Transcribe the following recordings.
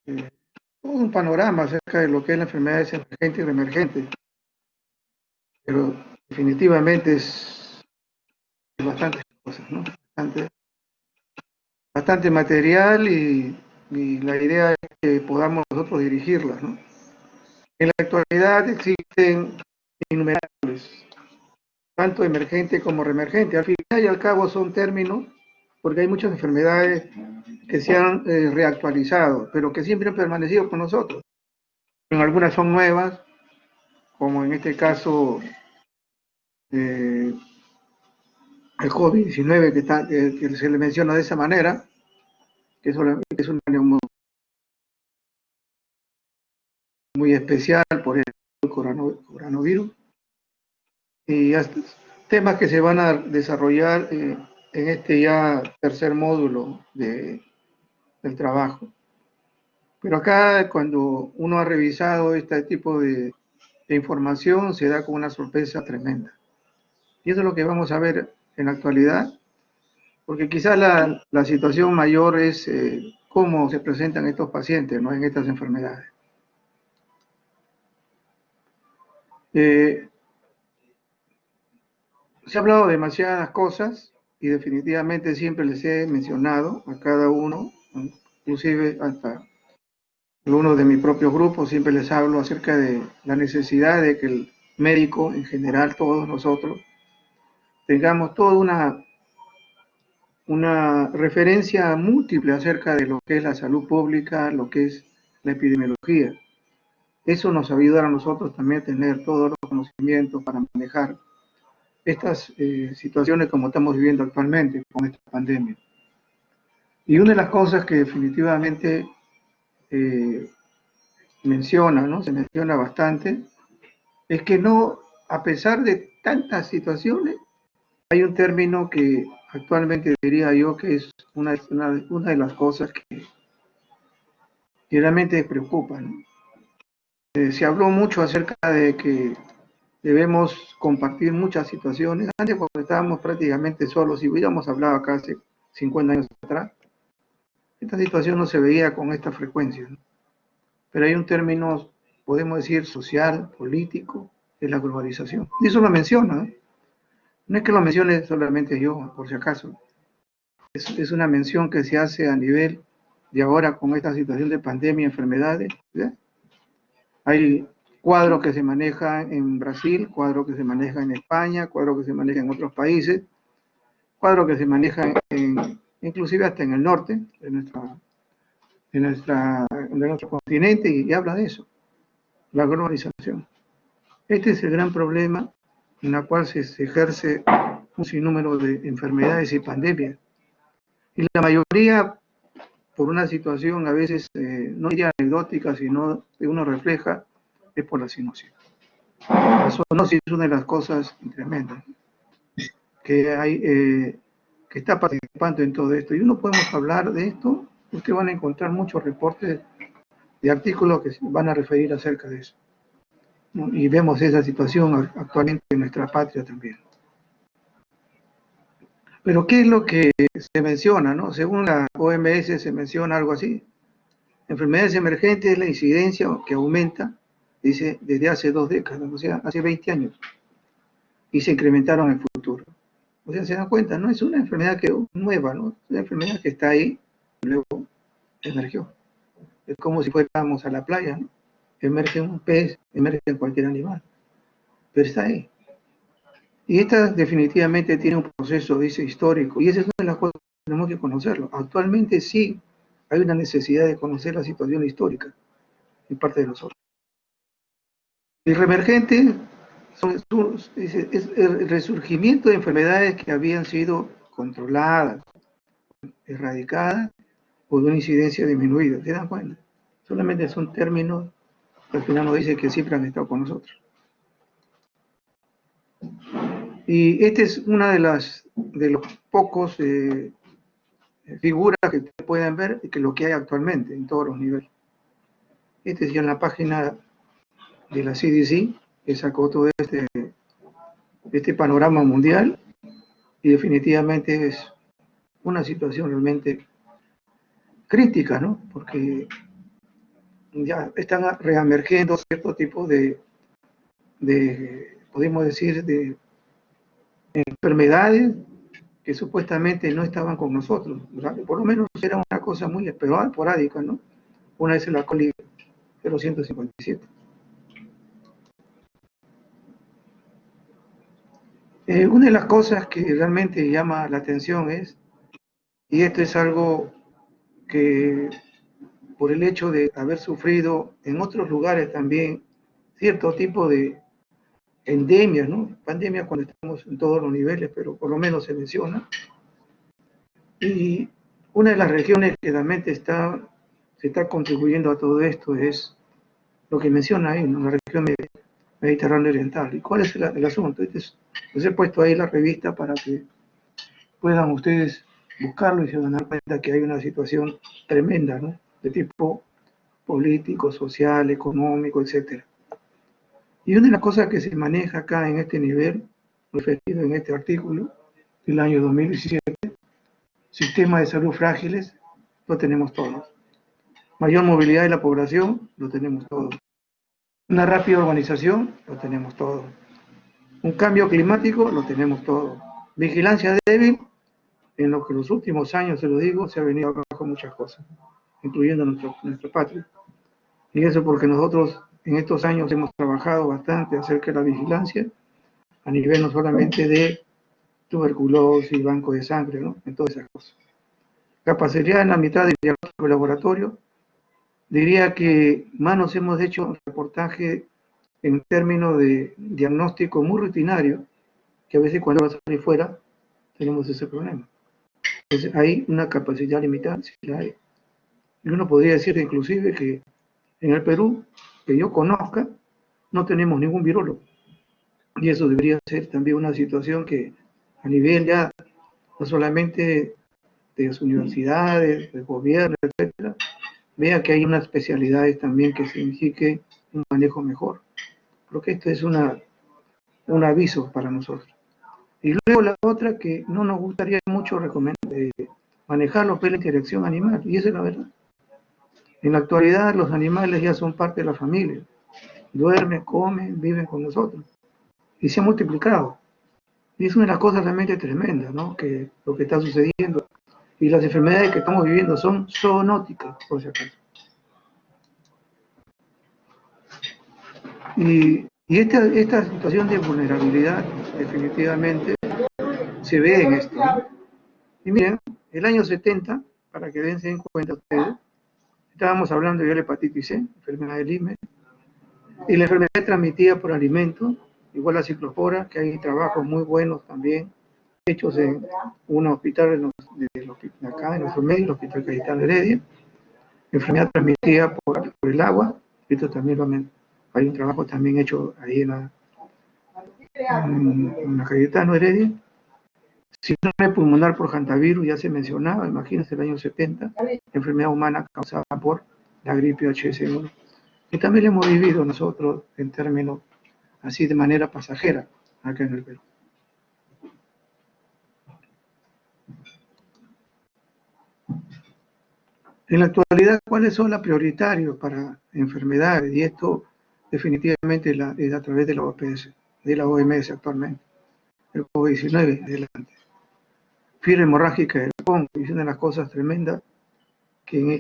eh, todo un panorama acerca de lo que es la enfermedad emergente y reemergente, pero definitivamente es bastantes cosas, ¿no? Bastante material y la idea es que podamos nosotros dirigirla, ¿no? En la actualidad existen innumerables, tanto emergente como reemergente. Al final y al cabo son términos, porque hay muchas enfermedades que se han reactualizado, pero que siempre han permanecido con nosotros. En algunas son nuevas, como en este caso eh, el COVID-19 que se le menciona de esa manera, que es un año muy especial por el coronavirus, y temas que se van a desarrollar en este ya tercer módulo del trabajo. Pero acá cuando uno ha revisado este tipo de información se da con una sorpresa tremenda. Y eso es lo que vamos a ver en la actualidad, porque quizás la situación mayor es cómo se presentan estos pacientes, ¿no?, en estas enfermedades. Se ha hablado de demasiadas cosas y definitivamente siempre les he mencionado a cada uno, inclusive hasta uno de mis propios grupos, siempre les hablo acerca de la necesidad de que el médico, en general todos nosotros, tengamos toda una referencia múltiple acerca de lo que es la salud pública, lo que es la epidemiología. Eso nos ayudará a nosotros también a tener todos los conocimientos para manejar estas situaciones como estamos viviendo actualmente con esta pandemia. Y una de las cosas que definitivamente eh, menciona, ¿no?, se menciona bastante, es que no, a pesar de tantas situaciones, hay un término que actualmente diría yo que es una de las cosas que realmente preocupan, ¿no? Se habló mucho acerca de que debemos compartir muchas situaciones. Antes, cuando estábamos prácticamente solos, si hubiéramos hablado acá hace 50 años atrás, esta situación no se veía con esta frecuencia, ¿no? Pero hay un término, podemos decir, social, político, de la globalización. Y eso lo menciona, ¿no? No es que lo mencione solamente yo, por si acaso. Es una mención que se hace a nivel de ahora con esta situación de pandemia, enfermedades, ¿sí? Hay cuadros que se manejan en Brasil, cuadros que se manejan en España, cuadros que se manejan en otros países, cuadros que se manejan inclusive hasta en el norte de nuestro continente, y habla de eso, la globalización. Este es el gran problema en el cual se ejerce un sinnúmero de enfermedades y pandemias. Y la mayoría, por una situación a veces no diría anecdótica, sino que uno refleja, es por la zoonosis. La zoonosis es una de las cosas tremendas que hay, que está participando en todo esto. Y uno podemos hablar de esto, ustedes van a encontrar muchos reportes de artículos que van a referir acerca de eso, ¿no? Y vemos esa situación actualmente en nuestra patria también. Pero ¿qué es lo que se menciona, no? Según la OMS se menciona algo así. Enfermedades emergentes es la incidencia que aumenta, dice, desde hace 2 décadas, o sea, hace 20 años, y se incrementaron en el futuro. O sea, se dan cuenta, no es una enfermedad nueva, ¿no? Es una enfermedad que está ahí y luego emergió. Es como si fuéramos a la playa, ¿no? Emerge un pez, emerge cualquier animal, pero está ahí. Y esta definitivamente tiene un proceso, dice, histórico, y esa es una de las cosas que tenemos que conocerlo. Actualmente sí hay una necesidad de conocer la situación histórica en parte de nosotros. El reemergente es el resurgimiento de enfermedades que habían sido controladas, erradicadas o de una incidencia disminuida. ¿Se dan cuenta? Solamente son términos que al final nos dice que siempre han estado con nosotros. Y esta es una de los pocos figuras que pueden ver que lo que hay actualmente en todos los niveles. Esta es ya en la página de la CDC, que sacó todo este panorama mundial, y definitivamente es una situación realmente crítica, ¿no? Porque ya están reemergiendo cierto tipo de podemos decir, de enfermedades que supuestamente no estaban con nosotros, ¿verdad? Por lo menos era una cosa muy esporádica, ¿no? Una es la coli 0,157. Una de las cosas que realmente llama la atención es, y esto es algo que por el hecho de haber sufrido en otros lugares también cierto tipo de endemias, ¿no? Pandemia cuando estamos en todos los niveles, pero por lo menos se menciona. Y una de las regiones que realmente se está contribuyendo a todo esto es lo que menciona ahí, ¿no? La región mediterránea oriental. ¿Y cuál es el asunto? Les he puesto ahí la revista para que puedan ustedes buscarlo y se van a dar cuenta que hay una situación tremenda, ¿no? De tipo político, social, económico, etcétera. Y una de las cosas que se maneja acá en este nivel, referido en este artículo del año 2017, sistema de salud frágiles, lo tenemos todos. Mayor movilidad de la población, lo tenemos todos. Una rápida urbanización, lo tenemos todo. Un cambio climático, lo tenemos todo. Vigilancia débil, en lo que los últimos años, se lo digo, se ha venido abajo muchas cosas, incluyendo nuestra patria. Y eso porque nosotros en estos años hemos trabajado bastante acerca de la vigilancia, a nivel no solamente de tuberculosis, banco de sangre, ¿no? En todas esas cosas. Capacidad en la mitad del diagnóstico laboratorio, diría que más nos hemos hecho un reportaje en términos de diagnóstico muy rutinario, que a veces cuando vas a salir fuera tenemos ese problema. Entonces, hay una capacidad limitada, sí la hay. Y uno podría decir inclusive que en el Perú, que yo conozca, no tenemos ningún virólogo. Y eso debería ser también una situación que a nivel ya, no solamente de las universidades, del gobierno, etcétera, vea que hay unas especialidades también que signifique un manejo mejor. Creo que esto es un aviso para nosotros. Y luego la otra que no nos gustaría mucho manejar lo que es la interacción animal, y esa es la verdad. En la actualidad los animales ya son parte de la familia, duermen, comen, viven con nosotros, y se han multiplicado. Y es una de las cosas realmente tremendas, ¿no? Que lo que está sucediendo. Y las enfermedades que estamos viviendo son zoonóticas, por si acaso. Y esta situación de vulnerabilidad definitivamente se ve en esto, ¿no? Y miren, el año 70, para que dense en cuenta ustedes, estábamos hablando de la hepatitis C, enfermedad del IME, y la enfermedad transmitida por alimentos, igual la ciclofora, que hay trabajos muy buenos también, hechos en un hospital acá en nuestro medio, el Hospital Cayetano Heredia, enfermedad transmitida por el agua, esto también hay un trabajo también hecho ahí en la Cayetano Heredia. Síndrome pulmonar por hantavirus, ya se mencionaba, imagínense el año 70, enfermedad humana causada por la gripe H1, que también lo hemos vivido nosotros en términos así de manera pasajera acá en el Perú. En la actualidad, ¿cuáles son las prioritarios para enfermedades? Y esto definitivamente es a través de la OPS, de la OMS actualmente, el COVID-19 adelante. Fiebre hemorrágica del Congo, es una de las cosas tremendas que en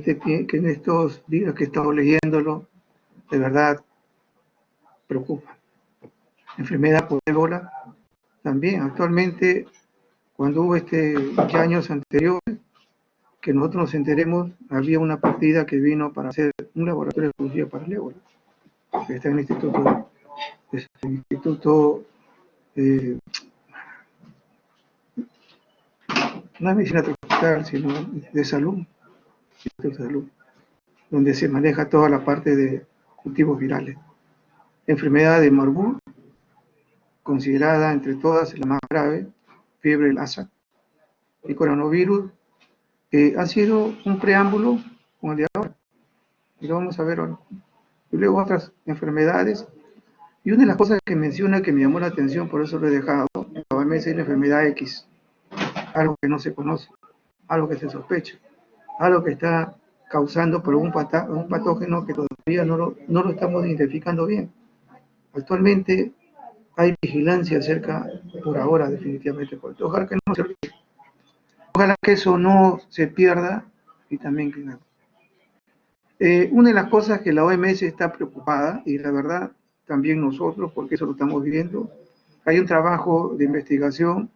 estos días que he estado leyéndolo, de verdad preocupa. Enfermedad por ébola, también actualmente, cuando hubo ya años anteriores, que nosotros nos enteremos, había una partida que vino para hacer un laboratorio exclusivo para el ébola, que está en el Instituto no es medicina tropical, sino de salud, donde se maneja toda la parte de cultivos virales. Enfermedad de Marburg, considerada entre todas la más grave, fiebre Lassa, y coronavirus, ha sido un preámbulo con el de ahora, y lo vamos a ver ahora. Y luego otras enfermedades, y una de las cosas que menciona que me llamó la atención, por eso lo he dejado, la OMS es la enfermedad X, algo que no se conoce, algo que se sospecha, algo que está causando por un patógeno que todavía no lo estamos identificando bien. Actualmente hay vigilancia acerca, por ahora definitivamente, por esto. Ojalá que no se olvide. Ojalá que eso no se pierda y también que nada. Una de las cosas que la OMS está preocupada, y la verdad también nosotros, porque eso lo estamos viendo, hay un trabajo de investigación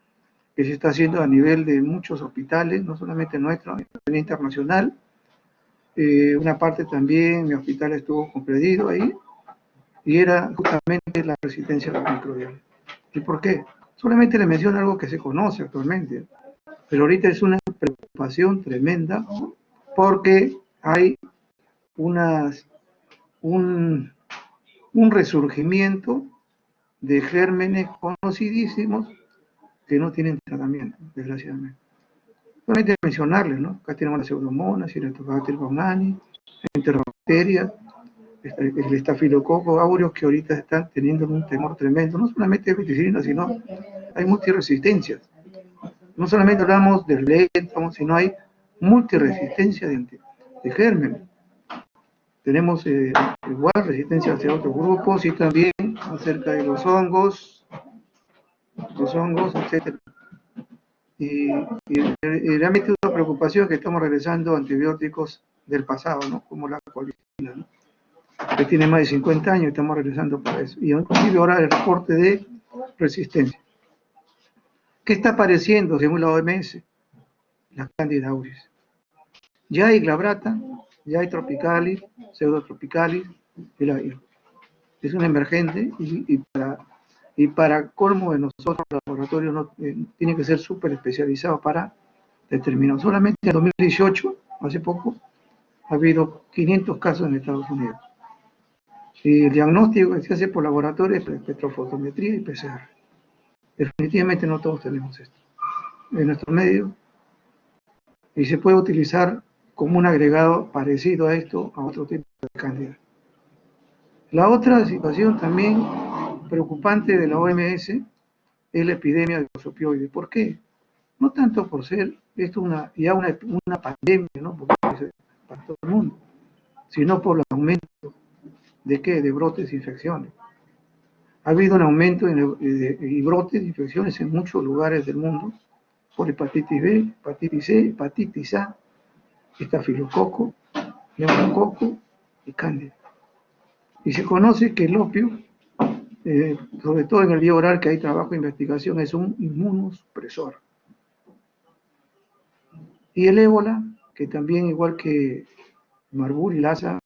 que se está haciendo a nivel de muchos hospitales, no solamente nuestro, a nivel internacional. Una parte también, mi hospital estuvo comprendido ahí, y era justamente la resistencia a los microbiales. ¿Y por qué? Solamente le menciono algo que se conoce actualmente, pero ahorita es una preocupación tremenda porque hay unas, un, un resurgimiento de gérmenes conocidísimos que no tienen tratamiento, desgraciadamente. Solamente mencionarles, ¿no? Acá tenemos las pseudomonas, Cinetobacter baumannii, enterobacterias, el estafilococo aureus, que ahorita están teniendo un temor tremendo, no solamente de penicilina, sino hay multiresistencias. No solamente hablamos del létamo, sino hay multiresistencia de gérmenes. Tenemos igual resistencia hacia otros grupos y también acerca de los hongos, etc. Y realmente una preocupación que estamos regresando a antibióticos del pasado, ¿no? Como la colistina, ¿no? Que tiene más de 50 años, estamos regresando para eso. Y inclusive ahora el reporte de resistencia. ¿Qué está apareciendo según la OMS? La Candida auris. Ya hay glabrata, ya hay tropicalis, pseudotropicalis, es un emergente y para colmo de nosotros, los laboratorios no, tiene que ser súper especializado para determinar. Solamente en 2018, hace poco, ha habido 500 casos en Estados Unidos. Y el diagnóstico que se hace por laboratorio es espectrofotometría y PCR. Definitivamente no todos tenemos esto en nuestro medio y se puede utilizar como un agregado parecido a esto, a otro tipo de cándida. La otra situación también preocupante de la OMS es la epidemia de los opioides. ¿Por qué? No tanto por ser esto una pandemia, ¿no? Porque para todo el mundo, sino por el aumento de ¿qué? De brotes de infecciones. Ha habido un aumento y brotes de infecciones en muchos lugares del mundo por hepatitis B, hepatitis C, hepatitis A, estafilococo, neumococo y cándida. Y se conoce que el opio, sobre todo en el vía oral, que hay trabajo de investigación, es un inmunosupresor. Y el ébola, que también, igual que Marburg y Lassa,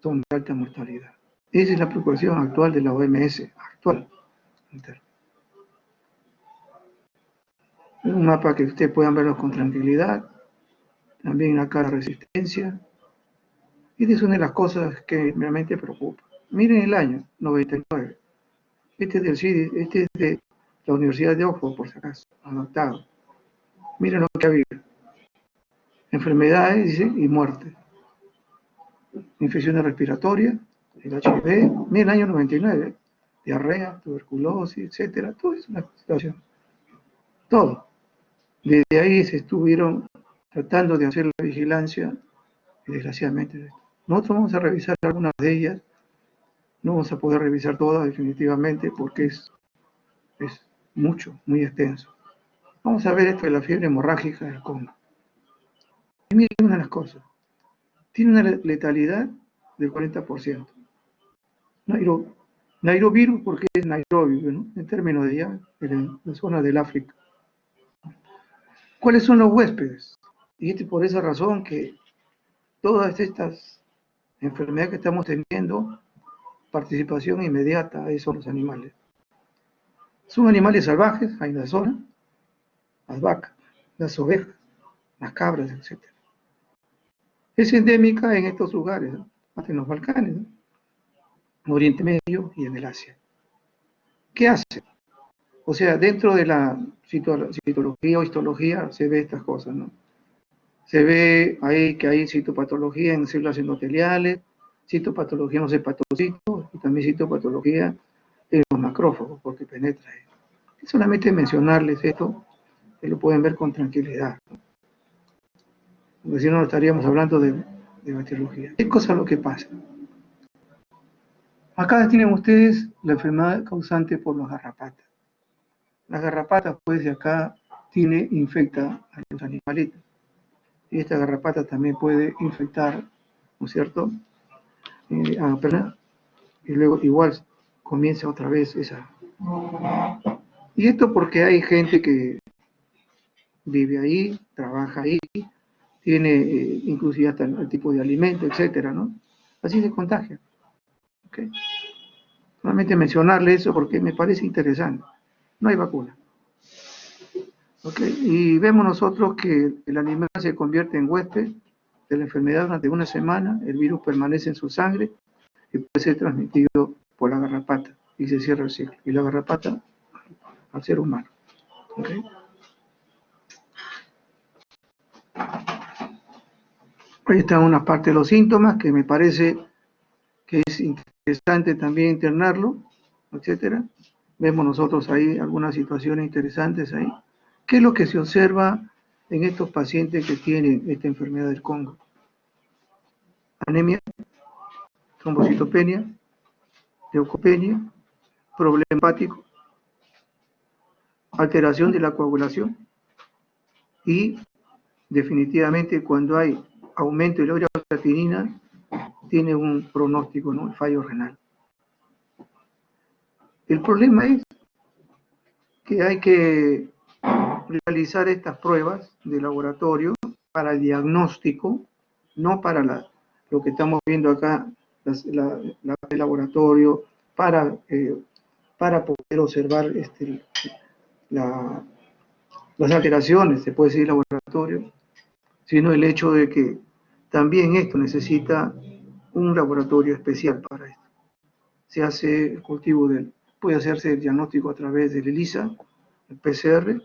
son de alta mortalidad. Esa es la preocupación actual de la OMS, actual. Un mapa que ustedes puedan verlo con tranquilidad, también acá la resistencia, y es una de las cosas que realmente preocupa. Miren el año 99, este es del CIDI, este es de la Universidad de Oxford, por si acaso, anotado. Miren lo que ha habido: enfermedades, dice, y muerte, infecciones respiratorias, el HIV, miren el año 99, diarrea, tuberculosis, etcétera, todo es una situación, todo. Desde ahí se estuvieron tratando de hacer la vigilancia, y desgraciadamente nosotros vamos a revisar algunas de ellas, no vamos a poder revisar todas definitivamente porque es mucho, muy extenso. Vamos a ver esto de la fiebre hemorrágica del Congo. Y miren una de las cosas, tiene una letalidad del 40%. Nairovirus, porque es Nairobi, ¿no? En términos de ya, en la zona del África. ¿Cuáles son los huéspedes? Y es por esa razón que todas estas enfermedades que estamos teniendo, participación inmediata a esos los animales. Son animales salvajes, hay en la zona, las vacas, las ovejas, las cabras, etc. Es endémica en estos lugares, ¿no? En los Balcanes, ¿no? En Oriente Medio y en el Asia. ¿Qué hace? O sea, dentro de la citología o histología se ve estas cosas, ¿no? Se ve ahí que hay citopatología en células endoteliales, citopatología en los hepatocitos y también citopatología en los macrófagos, porque penetra ahí. Y solamente mencionarles esto, que lo pueden ver con tranquilidad, ¿no? Porque si no estaríamos hablando de de bacteriología. ¿Qué cosa es lo que pasa? Acá tienen ustedes la enfermedad causante por las garrapatas. Las garrapatas, pues, de acá infecta a los animalitos. Y esta garrapata también puede infectar, ¿no es cierto?, a la persona, y luego igual comienza otra vez esa. Y esto porque hay gente que vive ahí, trabaja ahí, tiene inclusive hasta el tipo de alimento, etcétera, ¿no? Así se contagia. ¿Okay? Solamente mencionarle eso porque me parece interesante. No hay vacuna. ¿Okay? Y vemos nosotros que el animal se convierte en huésped de la enfermedad durante una semana, el virus permanece en su sangre y puede ser transmitido por la garrapata y se cierra el ciclo. Y la garrapata al ser humano. ¿Okay? Ahí están una parte de los síntomas que me parece que es interesante también internarlo, etcétera. Vemos nosotros ahí algunas situaciones interesantes ahí. ¿Qué es lo que se observa en estos pacientes que tienen esta enfermedad del Congo? Anemia, trombocitopenia, leucopenia, problema hepático, alteración de la coagulación y definitivamente cuando hay aumento de la creatinina tiene un pronóstico, ¿no? El fallo renal. El problema es que hay que realizar estas pruebas de laboratorio para el diagnóstico, no para lo que estamos viendo acá, el laboratorio, para poder observar las alteraciones, se puede decir laboratorio, sino el hecho de que también esto necesita un laboratorio especial para esto. Se hace el cultivo puede hacerse el diagnóstico a través del ELISA, el PCR,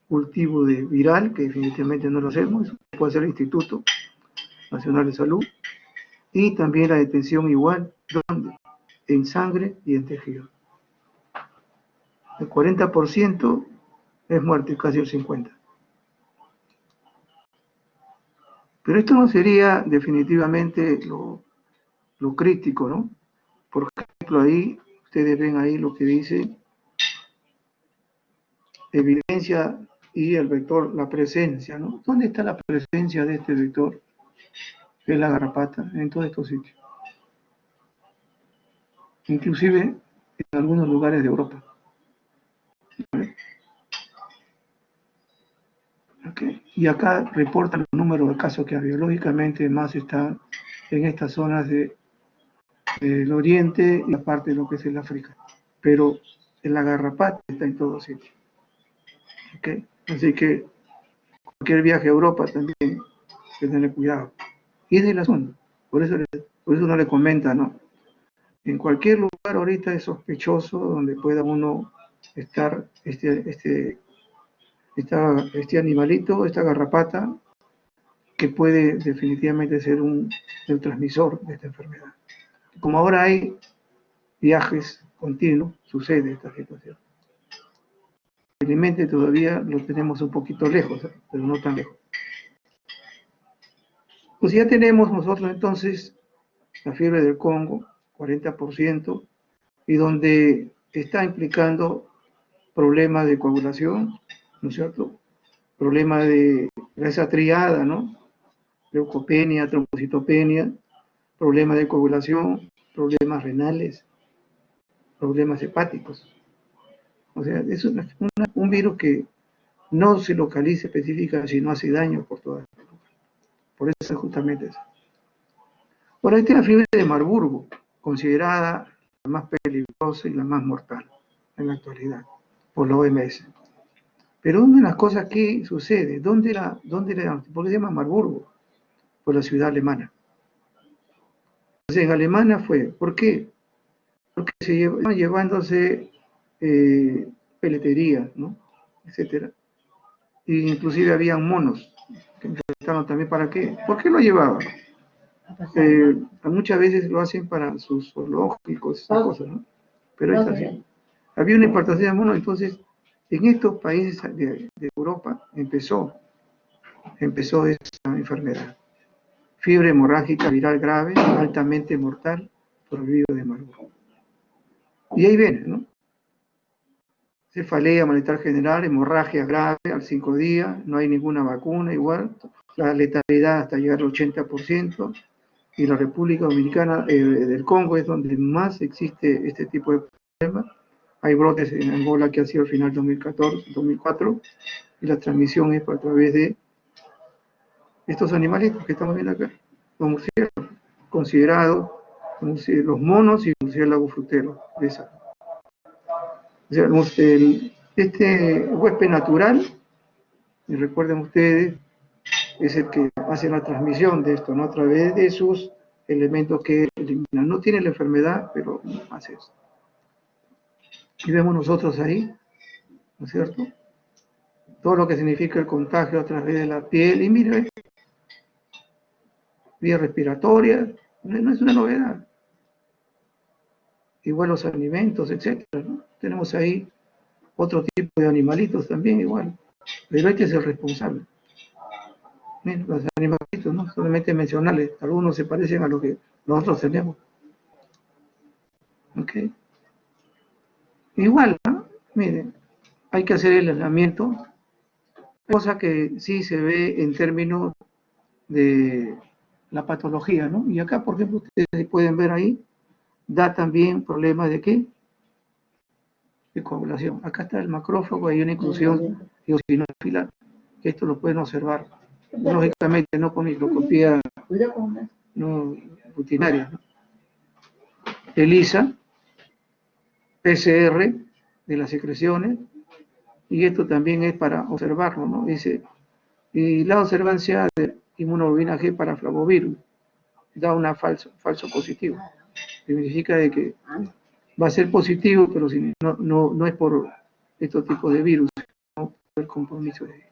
cultivo de viral, que definitivamente no lo hacemos, puede ser el Instituto Nacional de Salud, y también la detención igual, ¿dónde? En sangre y en tejido. El 40% es muerte, casi el 50%. Pero esto no sería definitivamente lo crítico, ¿no? Por ejemplo, ahí, ustedes ven ahí lo que dice evidencia y el vector, la presencia, ¿no? ¿Dónde está la presencia de este vector? Que es la garrapata, en todos estos sitios. Inclusive en algunos lugares de Europa. ¿Vale? Okay. Y acá reportan el número de casos que biológicamente más están en estas zonas del oriente y aparte de lo que es el África. Pero la garrapata está en todos sitios. Okay. Así que cualquier viaje a Europa también hay que tener cuidado. Y es de la zona. Por eso uno le comenta, ¿no? En cualquier lugar ahorita es sospechoso donde pueda uno estar este animalito, esta garrapata, que puede definitivamente ser el transmisor de esta enfermedad. Como ahora hay viajes continuos, sucede esta situación. Felizmente todavía lo tenemos un poquito lejos, pero no tan lejos. Pues ya tenemos nosotros entonces la fiebre del Congo, 40%, y donde está implicando problemas de coagulación, ¿no es cierto? Problemas de esa triada, ¿no? Leucopenia, trombocitopenia, problemas de coagulación, problemas renales, problemas hepáticos. O sea, es un virus que no se localiza específica, sino hace daño por todas las partes. Por eso es justamente eso. Por ahí está la fiebre de Marburgo, considerada la más peligrosa y la más mortal en la actualidad, por la OMS. Pero una de las cosas que sucede, ¿por qué se llama Marburgo? Por la ciudad alemana. Entonces en Alemania ¿por qué? Porque se llevaban llevándose peletería, ¿no? Etcétera. E inclusive habían monos que estaban también para qué. ¿Por qué lo llevaban? Muchas veces lo hacen para sus zoológicos, esas cosas, ¿no? Pero es así. Había una importación de monos, entonces en estos países de Europa empezó esta enfermedad. fiebre hemorrágica viral grave, altamente mortal, por el virus de Marburg. Y ahí viene, ¿no? Cefalea, malestar general, hemorragia grave al 5 días, no hay ninguna vacuna igual, la letalidad hasta llegar al 80%, y la República Dominicana del Congo es donde más existe este tipo de problemas. Hay brotes en Angola que ha sido al final 2014, 2004, y la transmisión es a través de estos animalitos que estamos viendo acá, los murciélagos, considerados los monos y murciélagos fruteros. O sea, este huésped natural, y recuerden ustedes, es el que hace la transmisión de esto, ¿no? A través de sus elementos que eliminan. No tiene la enfermedad, pero hace eso. Y vemos nosotros ahí, ¿no es cierto? Todo lo que significa el contagio a través de la piel, y mire, vía respiratoria, no es una novedad. Igual los alimentos, etcétera, ¿no? Tenemos ahí otro tipo de animalitos también igual, pero hay que ser responsable. Miren, los animalitos, no solamente mencionarles, algunos se parecen a lo que nosotros tenemos. ¿Ok? Igual, ¿no? Miren, hay que hacer el aislamiento, cosa que sí se ve en términos de la patología, ¿no? Y acá, por ejemplo, ustedes pueden ver ahí, da también problemas de ¿qué? De coagulación. Acá está el macrófago, hay una inclusión eosinófila, que esto lo pueden observar. Lógicamente no con microscopía no rutinaria, ¿no? ELISA, PCR de las secreciones, y esto también es para observarlo, ¿no? Dice, y la observancia de inmunoglobulina G para flavovirus da una falso positivo. Significa de que va a ser positivo, pero si no es por estos tipos de virus, no por el compromiso de.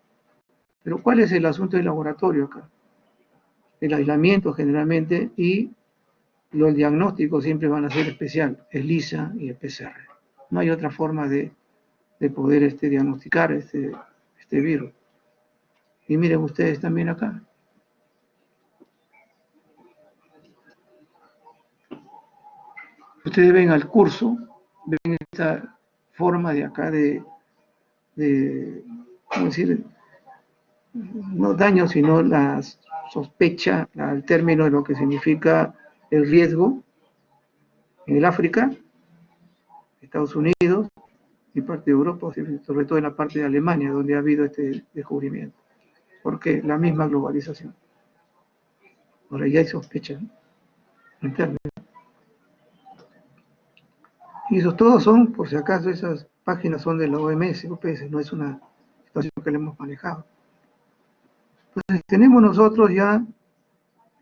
Pero ¿cuál es el asunto del laboratorio acá? El aislamiento generalmente y los diagnósticos siempre van a ser especial, el ELISA y el PCR. No hay otra forma de poder diagnosticar este virus. Y miren ustedes también acá. Ustedes ven al curso, ven esta forma de acá de ¿cómo decir? No daño, sino la sospecha, al término de lo que significa el riesgo en el África, Estados Unidos y parte de Europa, sobre todo en la parte de Alemania, donde ha habido este descubrimiento. Porque la misma globalización. Ahora ya hay sospecha, ¿no? En términos. Y esos todos son, por si acaso, esas páginas son de la OMS, UPS, no es una situación que le hemos manejado. Entonces, tenemos nosotros ya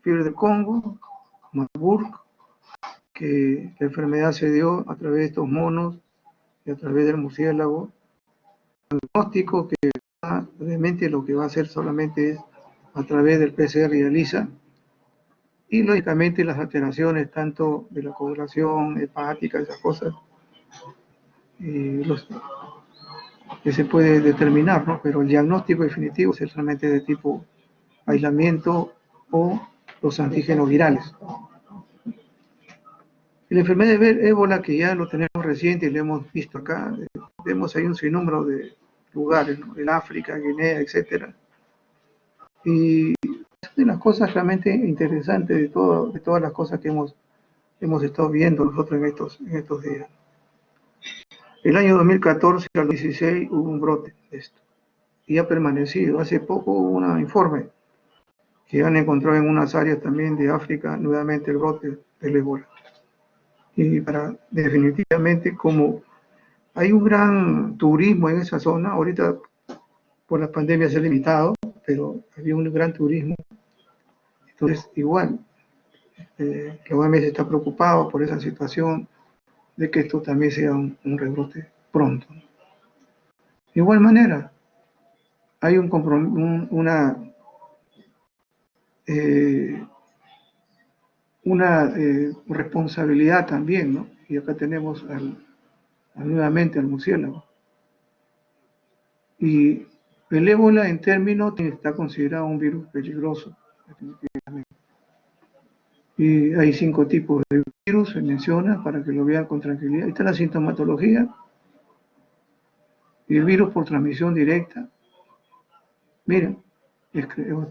fiebre del Congo, Marburg, que la enfermedad se dio a través de estos monos y a través del murciélago. El diagnóstico que realmente lo que va a hacer solamente es a través del PCR y ELISA, y lógicamente las alteraciones tanto de la coagulación hepática, esas cosas, que se puede determinar, ¿no? Pero el diagnóstico definitivo es realmente de tipo aislamiento o los antígenos virales. Y la enfermedad de ébola, que ya lo tenemos reciente y lo hemos visto acá, vemos ahí un sinnúmero de lugares, ¿no? En África, Guinea, etcétera. Y es de las cosas realmente interesantes de todas las cosas que hemos estado viendo nosotros en estos días. El año 2014 al 2016 hubo un brote de esto y ha permanecido. Hace poco hubo un informe que han encontrado en unas áreas también de África nuevamente el brote del ébola. Y definitivamente, como hay un gran turismo en esa zona, ahorita por la pandemia se ha limitado, pero había un gran turismo. Entonces, igual, la OMS está preocupado por esa situación de que esto también sea un rebrote pronto. De igual manera, hay una responsabilidad también, ¿no? Y acá tenemos nuevamente al murciélago. Y el ébola en términos está considerado un virus peligroso, definitivamente. Y hay 5 tipos de virus, se menciona, para que lo vean con tranquilidad. Ahí está la sintomatología. Y el virus por transmisión directa. Miren,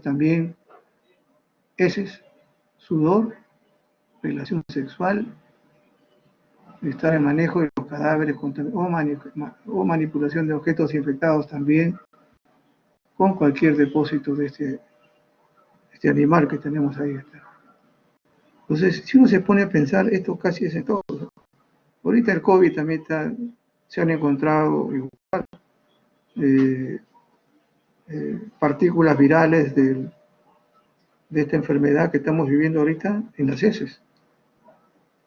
también heces, sudor, relación sexual, estar en manejo de los cadáveres o manipulación de objetos infectados también con cualquier depósito de este animal que tenemos ahí. Entonces, si uno se pone a pensar, esto casi es en todo. Ahorita el COVID también se han encontrado igual, partículas virales de esta enfermedad que estamos viviendo ahorita en las heces.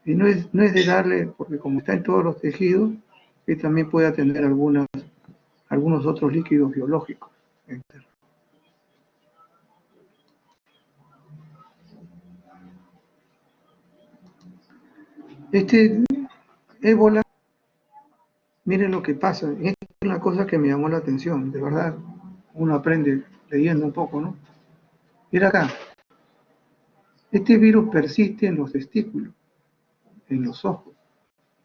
Y no es de darle, porque como está en todos los tejidos, que también pueda tener algunos otros líquidos biológicos. Este ébola, miren lo que pasa. Esta es una cosa que me llamó la atención, de verdad. Uno aprende leyendo un poco, ¿no? Mira acá, este virus persiste en los testículos, en los ojos,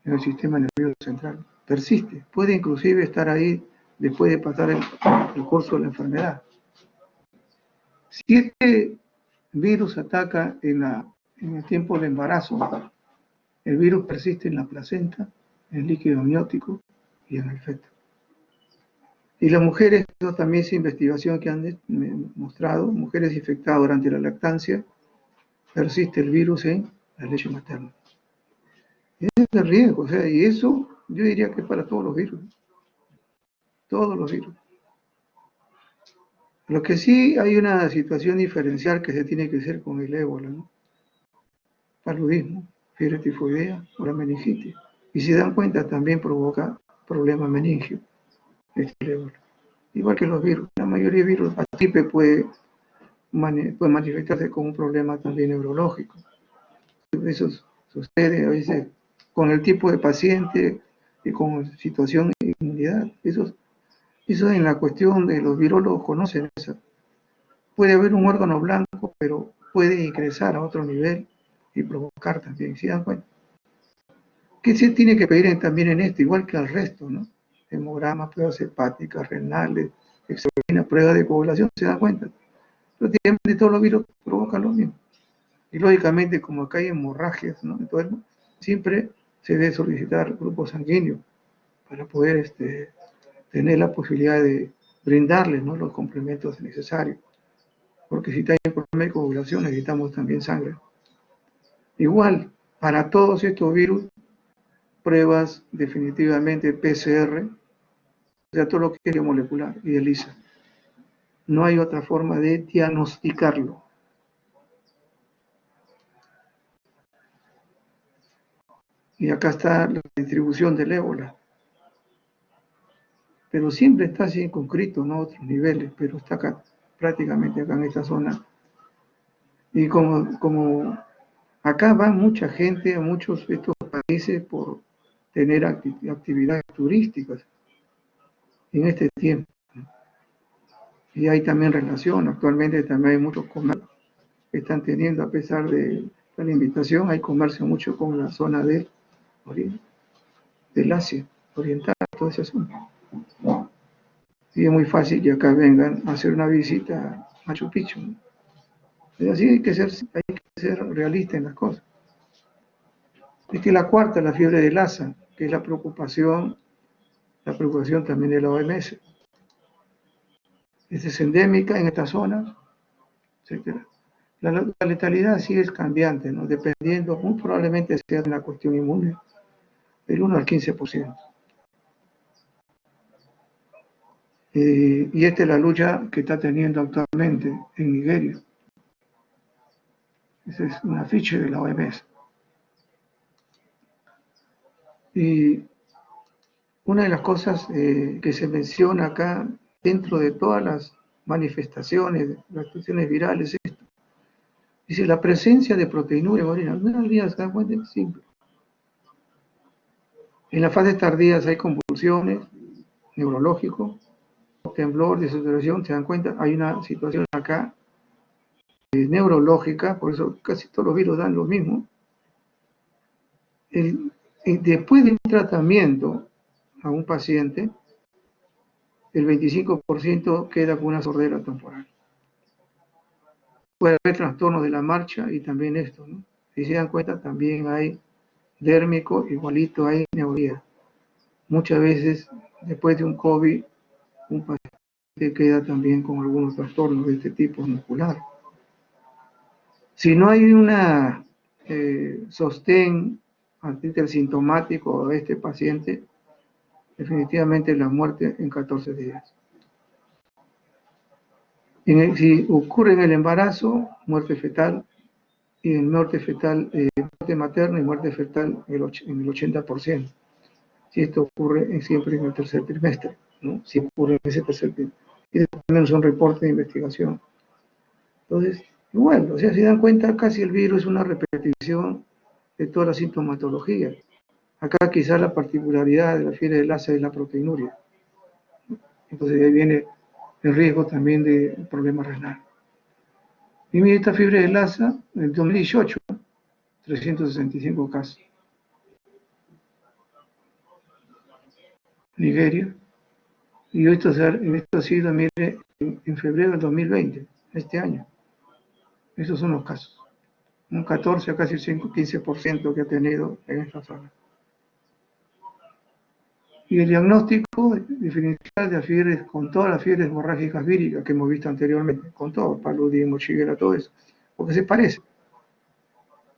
en el sistema nervioso central. Persiste, puede inclusive estar ahí después de pasar el curso de la enfermedad. Si este virus ataca en el tiempo de embarazo, el virus persiste en la placenta, en el líquido amniótico y en el feto. Y las mujeres, eso también es investigación que han mostrado, mujeres infectadas durante la lactancia, persiste el virus en la leche materna. Ese es el riesgo, o sea, y eso yo diría que es para todos los virus. Todos los virus. Lo que sí hay una situación diferencial que se tiene que hacer con el ébola, ¿no? Paludismo, fiebre tifoidea o la meningitis. Y si dan cuenta, también provoca problemas meningios, este ébola. Igual que los virus, la mayoría de virus, la gripe puede manifestarse con un problema también neurológico. Eso sucede a veces con el tipo de paciente y con situación de inmunidad. Eso en la cuestión de los virólogos conocen eso. Puede haber un órgano blanco, pero puede ingresar a otro nivel y provocar también, ¿se dan cuenta? ¿Qué se tiene que pedir también en esto? Igual que al resto, ¿no? Hemogramas, pruebas hepáticas, renales, exocrina, pruebas de coagulación, ¿se dan cuenta? Prácticamente todos los virus provocan lo mismo. Y lógicamente, como acá hay hemorragias, ¿no? Entonces, siempre se debe solicitar grupos sanguíneos para poder tener la posibilidad de brindarles, ¿no?, los complementos necesarios. Porque si hay un problema de coagulación, necesitamos también sangre. Igual, para todos estos virus, pruebas definitivamente PCR, o sea, todo lo que es molecular y ELISA. No hay otra forma de diagnosticarlo. Y acá está la distribución del ébola. Pero siempre está así circunscrito, ¿no?, a otros niveles, pero está acá, prácticamente acá en esta zona. Y como acá va mucha gente a muchos de estos países por tener actividades turísticas en este tiempo. Y hay también relación, actualmente también hay muchos comercios que están teniendo, a pesar de la invitación, hay comercio mucho con la zona del Asia oriental, toda esa zona. Y es muy fácil que acá vengan a hacer una visita a Machu Picchu, ¿no? Es así, hay que ser realista en las cosas. Es que la cuarta, la fiebre de Lassa, que es la preocupación también de la OMS. Es endémica en estas zonas, etc. La letalidad sí es cambiante, ¿no?, dependiendo, muy probablemente sea de la cuestión inmune, del 1 al 15%. Y esta es la lucha que está teniendo actualmente en Nigeria. Ese es un afiche de la OMS. Y una de las cosas que se menciona acá, dentro de todas las manifestaciones, las cuestiones virales, es esto. Dice, la presencia de proteinuria en orina. Algunas días se dan cuenta, es simple. En las fases tardías hay convulsiones, neurológico, temblor, desesperación, se dan cuenta, hay una situación acá neurológica, por eso casi todos los virus dan lo mismo. Después de un tratamiento a un paciente, el 25% queda con una sordera temporal. Puede haber trastornos de la marcha y también esto, ¿no? Si se dan cuenta, también hay dérmico, igualito hay neuría. Muchas veces, después de un COVID, un paciente queda también con algunos trastornos de este tipo muscular. Si no hay una sostén intersintomático de este paciente, definitivamente la muerte en 14 días. Si ocurre en el embarazo, muerte fetal, y en muerte fetal, muerte materna y muerte fetal en el 80%. Si esto ocurre siempre en el tercer trimestre, ¿no? Si ocurre en ese tercer trimestre. Y también son reportes de investigación. Entonces, igual, o sea, si dan cuenta, casi el virus es una repetición de toda la sintomatología. Acá quizás la particularidad de la fiebre de Lassa es la proteinuria. Entonces de ahí viene el riesgo también de problemas renal. Y mira esta fiebre de Lassa, en el 2018, 365 casos. Nigeria. Y esto ha sido, mire, en febrero del 2020, este año. Esos son los casos. Un 14 a casi 15% que ha tenido en esta zona. Y el diagnóstico diferencial de las fiebres, con todas las fiebres hemorrágicas víricas que hemos visto anteriormente, con todo, paludismo, shigella, todo eso, porque se parece.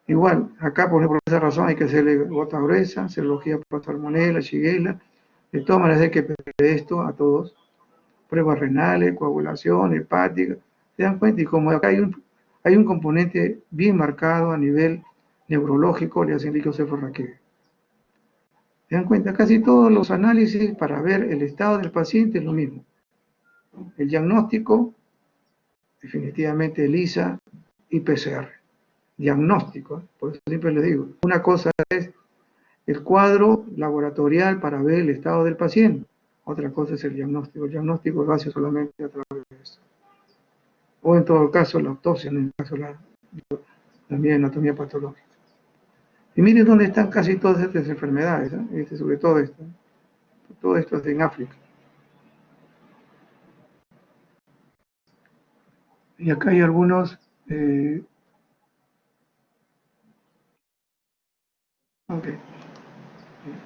Igual, acá por ejemplo, por esa razón hay que hacerle gota gruesa, serología para salmonela, shigella, de todas maneras hay que pedir esto a todos, pruebas renales, coagulación, hepática, se dan cuenta, y como acá hay un componente bien marcado a nivel neurológico, le hacen licocefalorraquídeo. Se dan cuenta, casi todos los análisis para ver el estado del paciente es lo mismo. El diagnóstico, definitivamente ELISA y PCR. Diagnóstico, por eso siempre les digo, una cosa es el cuadro laboratorial para ver el estado del paciente, otra cosa es el diagnóstico. El diagnóstico lo hace solamente a través de eso. O en todo caso la autopsia, en el caso de la anatomía patológica. Y miren dónde están casi todas estas enfermedades, ¿eh? Sobre todo esto. Todo esto es en África. Y acá hay algunos... ok,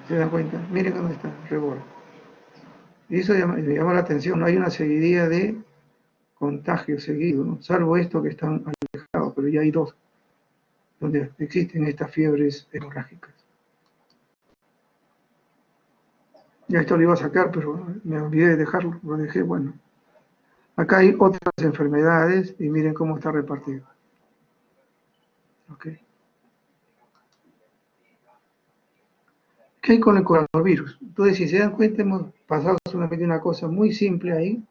se dan cuenta. Miren dónde está, rebora. Y eso me llama la atención, no hay una seguidilla de contagios seguidos, ¿no? Salvo esto que están alejados, pero ya hay dos, donde existen estas fiebres hemorrágicas. Ya esto lo iba a sacar, pero me olvidé de dejarlo, lo dejé, bueno. Acá hay otras enfermedades y miren cómo está repartido. Okay. ¿Qué hay con el coronavirus? Entonces, si se dan cuenta, hemos pasado solamente una cosa muy simple ahí,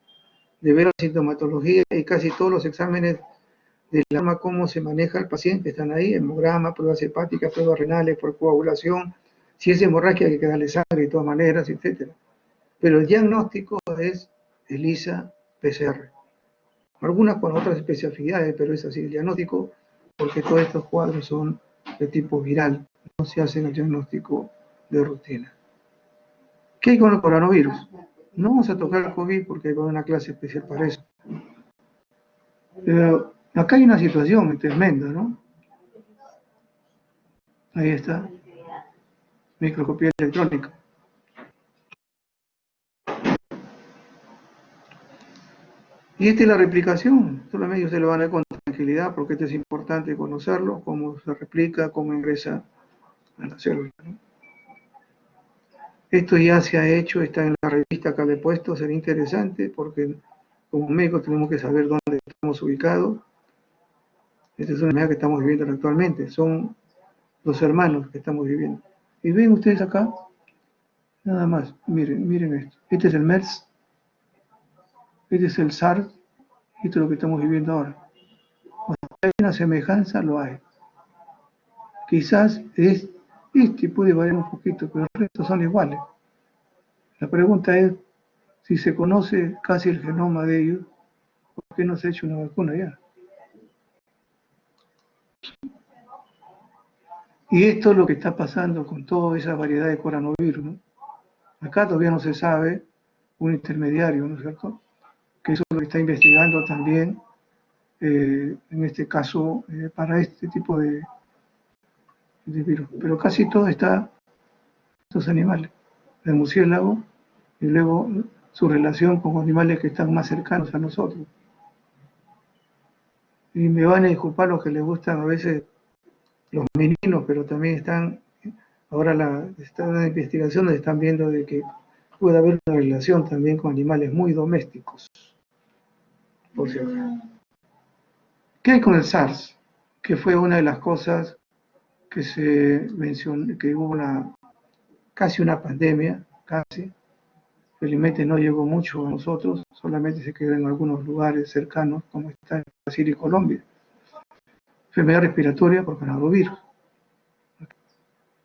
de ver la sintomatología y casi todos los exámenes de la forma cómo se maneja el paciente están ahí, hemograma, pruebas hepáticas, pruebas renales por coagulación, si es hemorragia hay que darle sangre de todas maneras, etc. Pero el diagnóstico es ELISA, PCR. Algunas con otras especialidades, pero es así el diagnóstico, porque todos estos cuadros son de tipo viral, no se hacen el diagnóstico de rutina. ¿Qué hay con el coronavirus? No vamos a tocar el COVID porque hay una clase especial para eso. Pero acá hay una situación tremenda, ¿no? Ahí está, microscopía electrónica. Y esta es la replicación, solamente ustedes lo van a ver con tranquilidad porque esto es importante conocerlo, cómo se replica, cómo ingresa a la célula, ¿no? Esto ya se ha hecho, está en la revista que le he puesto, será interesante porque como médicos tenemos que saber dónde estamos ubicados. Esta es una enfermedad que estamos viviendo actualmente, son los hermanos que estamos viviendo. Y ven ustedes acá, nada más, miren esto. Este es el MERS, este es el SARS, esto es lo que estamos viviendo ahora. O sea, hay una semejanza, lo hay. Quizás este puede variar un poquito, pero el resto son iguales. La pregunta es, si se conoce casi el genoma de ellos, ¿por qué no se ha hecho una vacuna ya? Y esto es lo que está pasando con toda esa variedad de coronavirus, ¿no? Acá todavía no se sabe un intermediario, ¿no es cierto? Que eso es lo que está investigando también, en este caso, para este tipo de virus. Pero casi todo está estos animales, el murciélago y luego su relación con animales que están más cercanos a nosotros. Y me van a disculpar los que les gustan a veces los meninos, pero también están, ahora están en investigaciones, están viendo de que puede haber una relación también con animales muy domésticos, por cierto. ¿Qué hay con el SARS? Que fue una de las cosas que se mencionó, que hubo casi una pandemia, casi. Felizmente no llegó mucho a nosotros, solamente se quedó en algunos lugares cercanos, como está en Brasil y Colombia. Enfermedad respiratoria por coronavirus.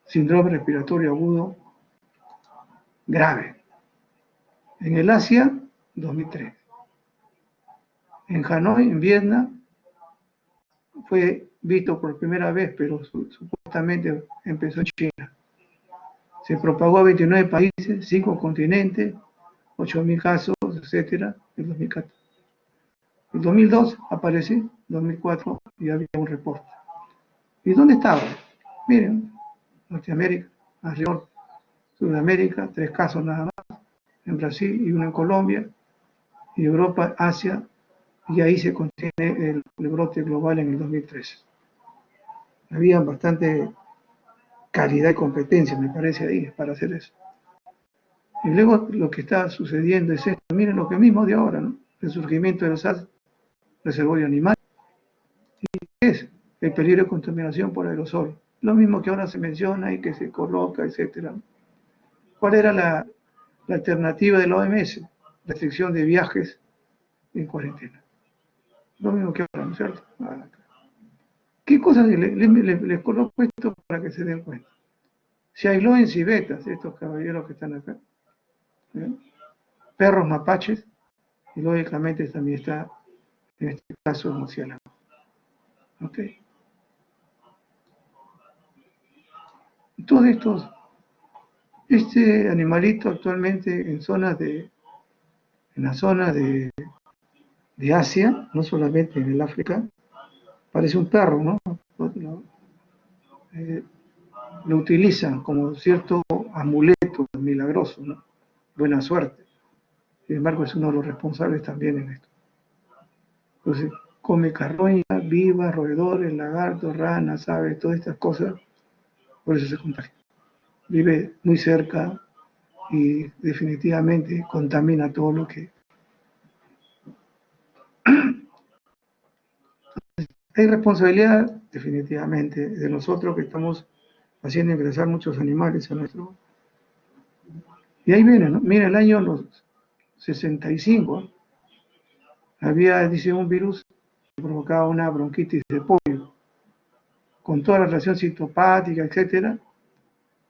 Síndrome respiratorio agudo grave. En el Asia, 2003. En Hanoi, en Vietnam, fue visto por primera vez, pero supuestamente empezó en China. Se propagó a 29 países, 5 continentes, 8.000 casos, etcétera, en 2014. En 2002 apareció, 2004 y había un reporte. ¿Y dónde estaba? Miren, Norteamérica, alrededor, Sudamérica, 3 casos nada más, en Brasil y uno en Colombia, y Europa, Asia, y ahí se contiene el brote global en el 2013. Había bastante calidad y competencia, me parece, ahí para hacer eso. Y luego lo que está sucediendo es esto, miren lo que mismo de ahora, ¿no? El surgimiento de los reservorios animales. ¿Y qué es? El peligro de contaminación por aerosol. Lo mismo que ahora se menciona y que se coloca, etcétera. ¿Cuál era la alternativa de la OMS? Restricción de viajes en cuarentena. Lo mismo que ahora, ¿no es cierto? ¿Qué cosas les coloco esto para que se den cuenta? Se aisló en civetas, estos caballeros que están acá, ¿eh? Perros mapaches, y lógicamente también está, en este caso, el murciélago. ¿Ok? Todos estos, este animalito actualmente en la zona de Asia, no solamente en el África, parece un perro, ¿no? Eh, lo utilizan como cierto amuleto milagroso, ¿no? Buena suerte. Sin embargo, es uno de los responsables también en esto. Entonces, come carroña, viva, roedores, lagartos, ranas, aves, todas estas cosas, por eso se contagia. Vive muy cerca y definitivamente contamina todo lo que... Hay responsabilidad, definitivamente, de nosotros que estamos haciendo ingresar muchos animales a nuestro... Y ahí viene, ¿no? Mira, el año los 65, había, dice, un virus que provocaba una bronquitis de pollo, con toda la relación citopática, etcétera,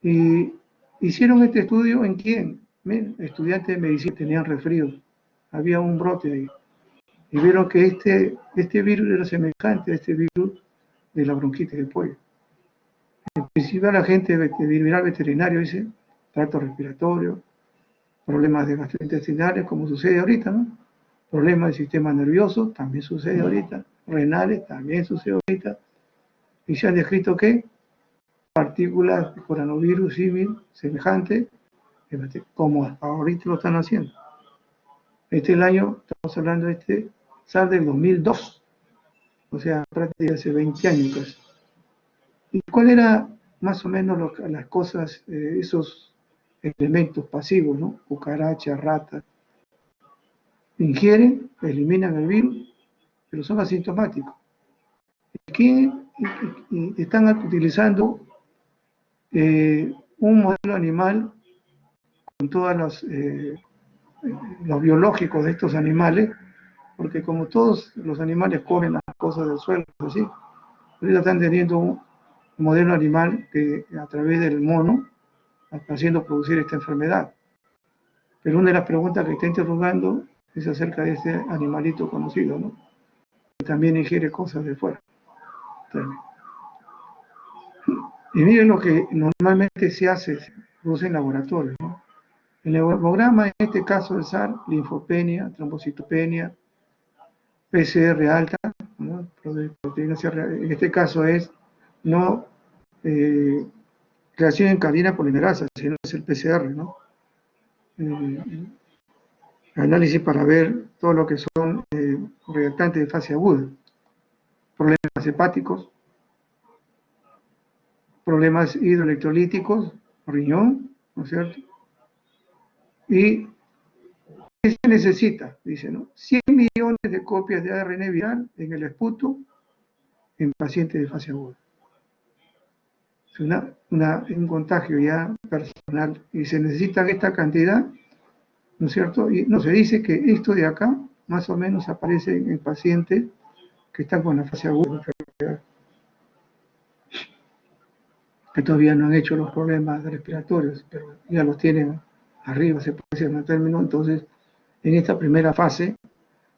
y hicieron este estudio en quién, estudiantes de medicina tenían resfrío, había un brote ahí, y vieron que este virus era semejante a este virus de la bronquitis de pollo. En principio la gente viral veterinario dice tracto respiratorio, problemas de gastrointestinales, como sucede ahorita, ¿no? Problemas del sistema nervioso, también sucede ahorita, renales, también sucede ahorita, y se han descrito que partículas de coronavirus civil semejante, como ahorita lo están haciendo. Este es el año, estamos hablando de este SARS del 2002, o sea, prácticamente hace 20 años casi. ¿Y cuál era más o menos las cosas, esos elementos pasivos, ¿no? Cucarachas, ratas, ingieren, eliminan el virus, pero son asintomáticos. Aquí están utilizando un modelo animal con todos los biológicos de estos animales, porque como todos los animales comen las cosas del suelo, así, ahorita están teniendo un modelo animal que a través del mono está haciendo producir esta enfermedad. Pero una de las preguntas que está interrogando es acerca de este animalito conocido, ¿no? Que también ingiere cosas de fuera. También. Y miren lo que normalmente se hace, se produce en laboratorio, ¿no? El hemograma, en este caso del SAR, linfopenia, trombocitopenia, PCR alta, ¿no? Proteína C, en este caso es no eh, reacción en cadena polimerasa, sino es el PCR, ¿no? Eh, análisis para ver todo lo que son reactantes de fase aguda, problemas hepáticos, problemas hidroelectrolíticos, riñón, ¿no es cierto? Y ¿qué se necesita? Dice, ¿no? 100 millones de copias de ARN viral en el esputo en pacientes de fase aguda. Es un contagio ya personal y se necesita esta cantidad, ¿no es cierto? Y no se dice que esto de acá más o menos aparece en pacientes que están con la fase aguda de la enfermedad, que todavía no han hecho los problemas respiratorios, pero ya los tienen arriba, se puede decir en el término. Entonces, en esta primera fase,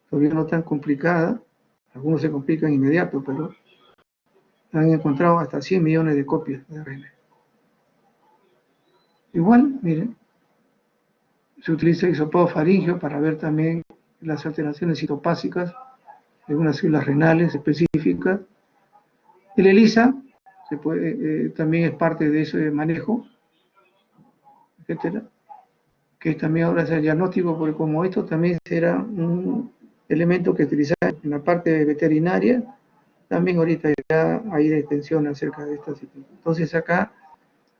todavía no tan complicada, algunos se complican inmediato, pero han encontrado hasta 100 millones de copias de ARN. Igual, miren, se utiliza hisopado faríngeo para ver también las alteraciones citopásicas de unas células renales específicas. El ELISA se puede, también es parte de ese manejo, etcétera, que también ahora es el diagnóstico, porque como esto también será un elemento que utilizar en la parte veterinaria, también ahorita ya hay detención acerca de esta situación. Entonces acá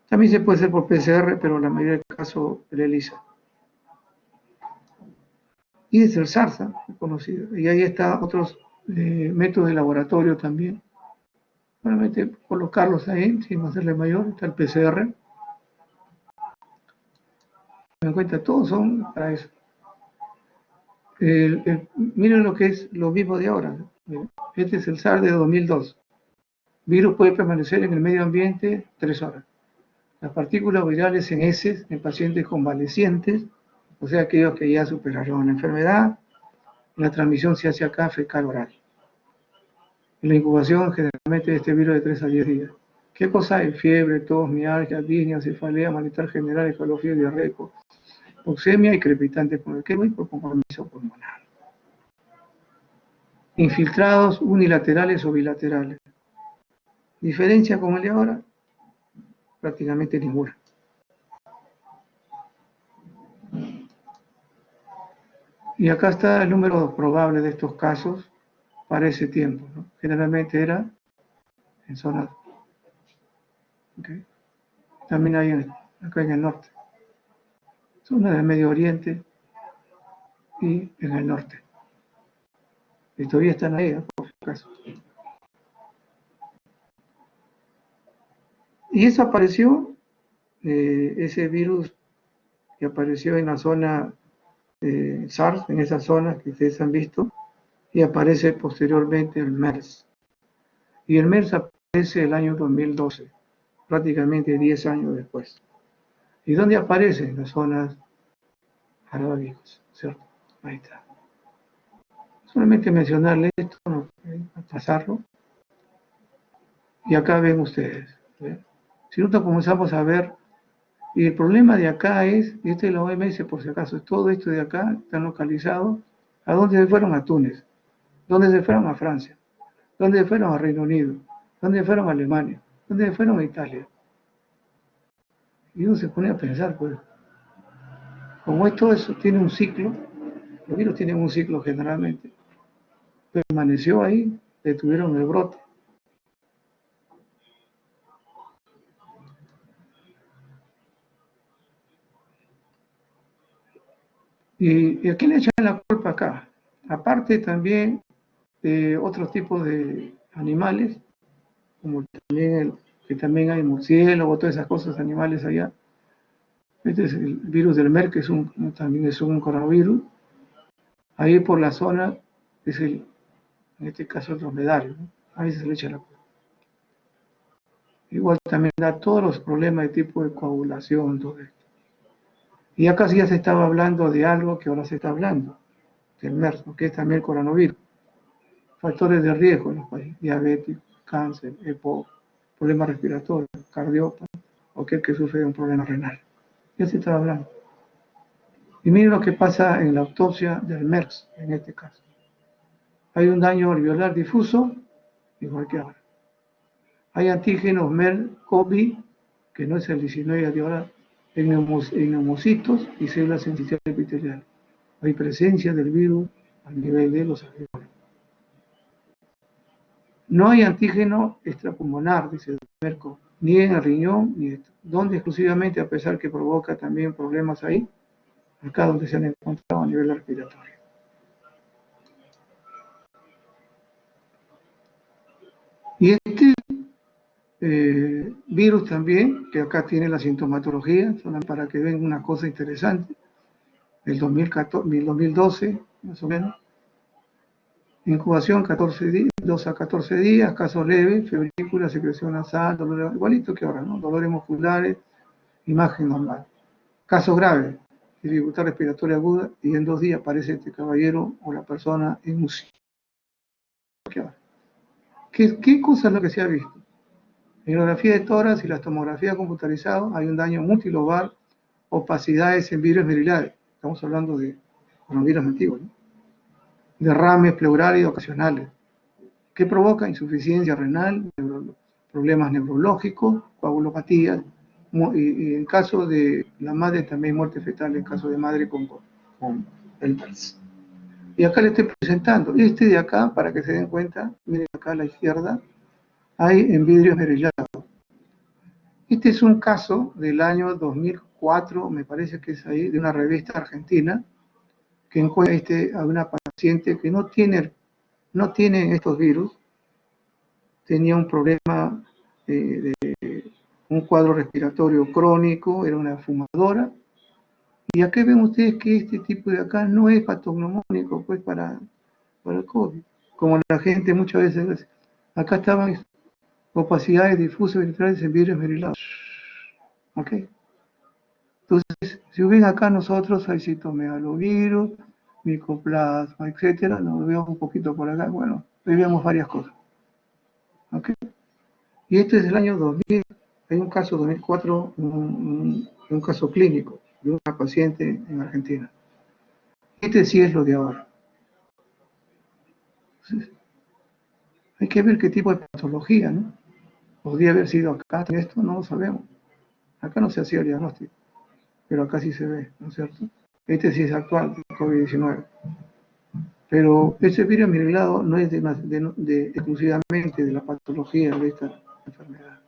también se puede hacer por PCR, pero la mayoría del caso el ELISA. Y es el SARS, conocido. Y ahí está otros métodos de laboratorio también. Solamente colocarlos ahí, sin hacerle mayor, está el PCR. Me cuenta, todos son para eso. Miren lo que es lo mismo de ahora, ¿no? Este es el SARS de 2002. Virus puede permanecer en el medio ambiente 3 horas. Las partículas virales en heces en pacientes convalecientes, o sea, aquellos que ya superaron la enfermedad, la transmisión se hace acá fecal oral. En la incubación generalmente de este virus de 3 a 10 días. ¿Qué cosa hay? Fiebre, tos, mialgia, disnea, cefalea, malestar general, escalofrío, diarreico, oxemia y crepitante con el quemo y por compromiso pulmonar. Infiltrados unilaterales o bilaterales. ¿Diferencia con el de ahora? Prácticamente ninguna. Y acá está el número probable de estos casos para ese tiempo, ¿no? Generalmente era en zonas. ¿Okay? También hay acá en el norte. Zona del Medio Oriente y en el norte. Y todavía están ahí, ¿no? Por si acaso. Y eso apareció, ese virus que apareció en la zona SARS, en esas zonas que ustedes han visto, y aparece posteriormente el MERS. Y el MERS aparece el año 2012, prácticamente 10 años después. ¿Y dónde aparece? En las zonas arábicas, ¿cierto? Ahí está. Solamente mencionarle esto, ¿no? Pasarlo. Y acá ven ustedes. ¿Ve? Si nosotros comenzamos a ver, y el problema de acá es, y este es la OMS por si acaso, todo esto de acá está localizado, ¿a dónde se fueron? A Túnez, ¿dónde se fueron? A Francia, ¿dónde se fueron? A Reino Unido, ¿dónde se fueron? A Alemania, ¿dónde se fueron? A Italia. Y uno se pone a pensar, pues, como esto eso tiene un ciclo, los virus tienen un ciclo generalmente, permaneció ahí, detuvieron el brote. ¿Y a quién le echan la culpa acá? Aparte también de otros tipos de animales, como también que también hay murciélagos, todas esas cosas, animales allá. Este es el virus del MERS, que también es un coronavirus. Ahí por la zona es en este caso el dromedario, ¿no? Ahí se le echa la culpa. Igual también da todos los problemas de tipo de coagulación, todo esto. Y acá sí ya se estaba hablando de algo que ahora se está hablando, del MERS, ¿no? Que es también el coronavirus. Factores de riesgo en los países: diabetes, cáncer, EPOC, problemas respiratorios, cardiópata o aquel que sufre de un problema renal. Ya se está hablando. Y miren lo que pasa en la autopsia del MERS, en este caso. Hay un daño alveolar difuso, igual que ahora. Hay antígenos MERS-CoV, que no es el 19 de ahora, en neumocitos y células sensitivas epiteliales. Hay presencia del virus al nivel de los alveolos. No hay antígeno extrapulmonar, dice el Merco, ni en el riñón, ni esto, donde exclusivamente, a pesar que provoca también problemas ahí, acá donde se han encontrado a nivel respiratorio. Y este virus también, que acá tiene la sintomatología, para que vean una cosa interesante, el 2012, más o menos, incubación 14 días, 2 a 14 días, caso leve, febrícula, secreción nasal, dolor, igualito que ahora, ¿no? Dolores musculares, imagen normal. Caso grave, dificultad respiratoria aguda, y en 2 días aparece este caballero o la persona en UCI. ¿Qué cosa es lo que se ha visto? En la radiografía de tórax y la tomografía computarizada hay un daño multilobar, opacidades en vidrios esmerilares. Estamos hablando de coronavirus antiguos, ¿no? Derrames pleurales ocasionales. ¿Qué provoca? Insuficiencia renal, problemas neurológicos, coagulopatías, y en caso de la madre también muerte fetal, en caso de madre con el MERS. Y acá le estoy presentando, este de acá, para que se den cuenta, miren acá a la izquierda, hay en vidrio esmerilado. Este es un caso del año 2004, me parece que es ahí, de una revista argentina, que encuentra a una paciente que no tiene estos virus, tenía un problema de un cuadro respiratorio crónico, era una fumadora, y aquí ven ustedes que este tipo de acá no es patognomónico pues para el COVID, como la gente muchas veces dice. Acá estaban opacidades difusas ventrales en vidrio esmerilado. ¿Ok? Entonces, si ven acá nosotros hay citomegalovirus, micoplasma, etcétera, nos vemos un poquito por acá, bueno, ahí vemos varias cosas. ¿Ok? Y este es del año 2000, hay un caso 2004, un caso clínico de una paciente en Argentina. Este sí es lo de ahora. Entonces, hay que ver qué tipo de patología, ¿no? Podría haber sido acá, esto no lo sabemos. Acá no se hacía el diagnóstico, pero acá sí se ve, ¿no es cierto? Este sí es actual, COVID-19. Pero ese virus migrado no es exclusivamente de la patología de esta enfermedad.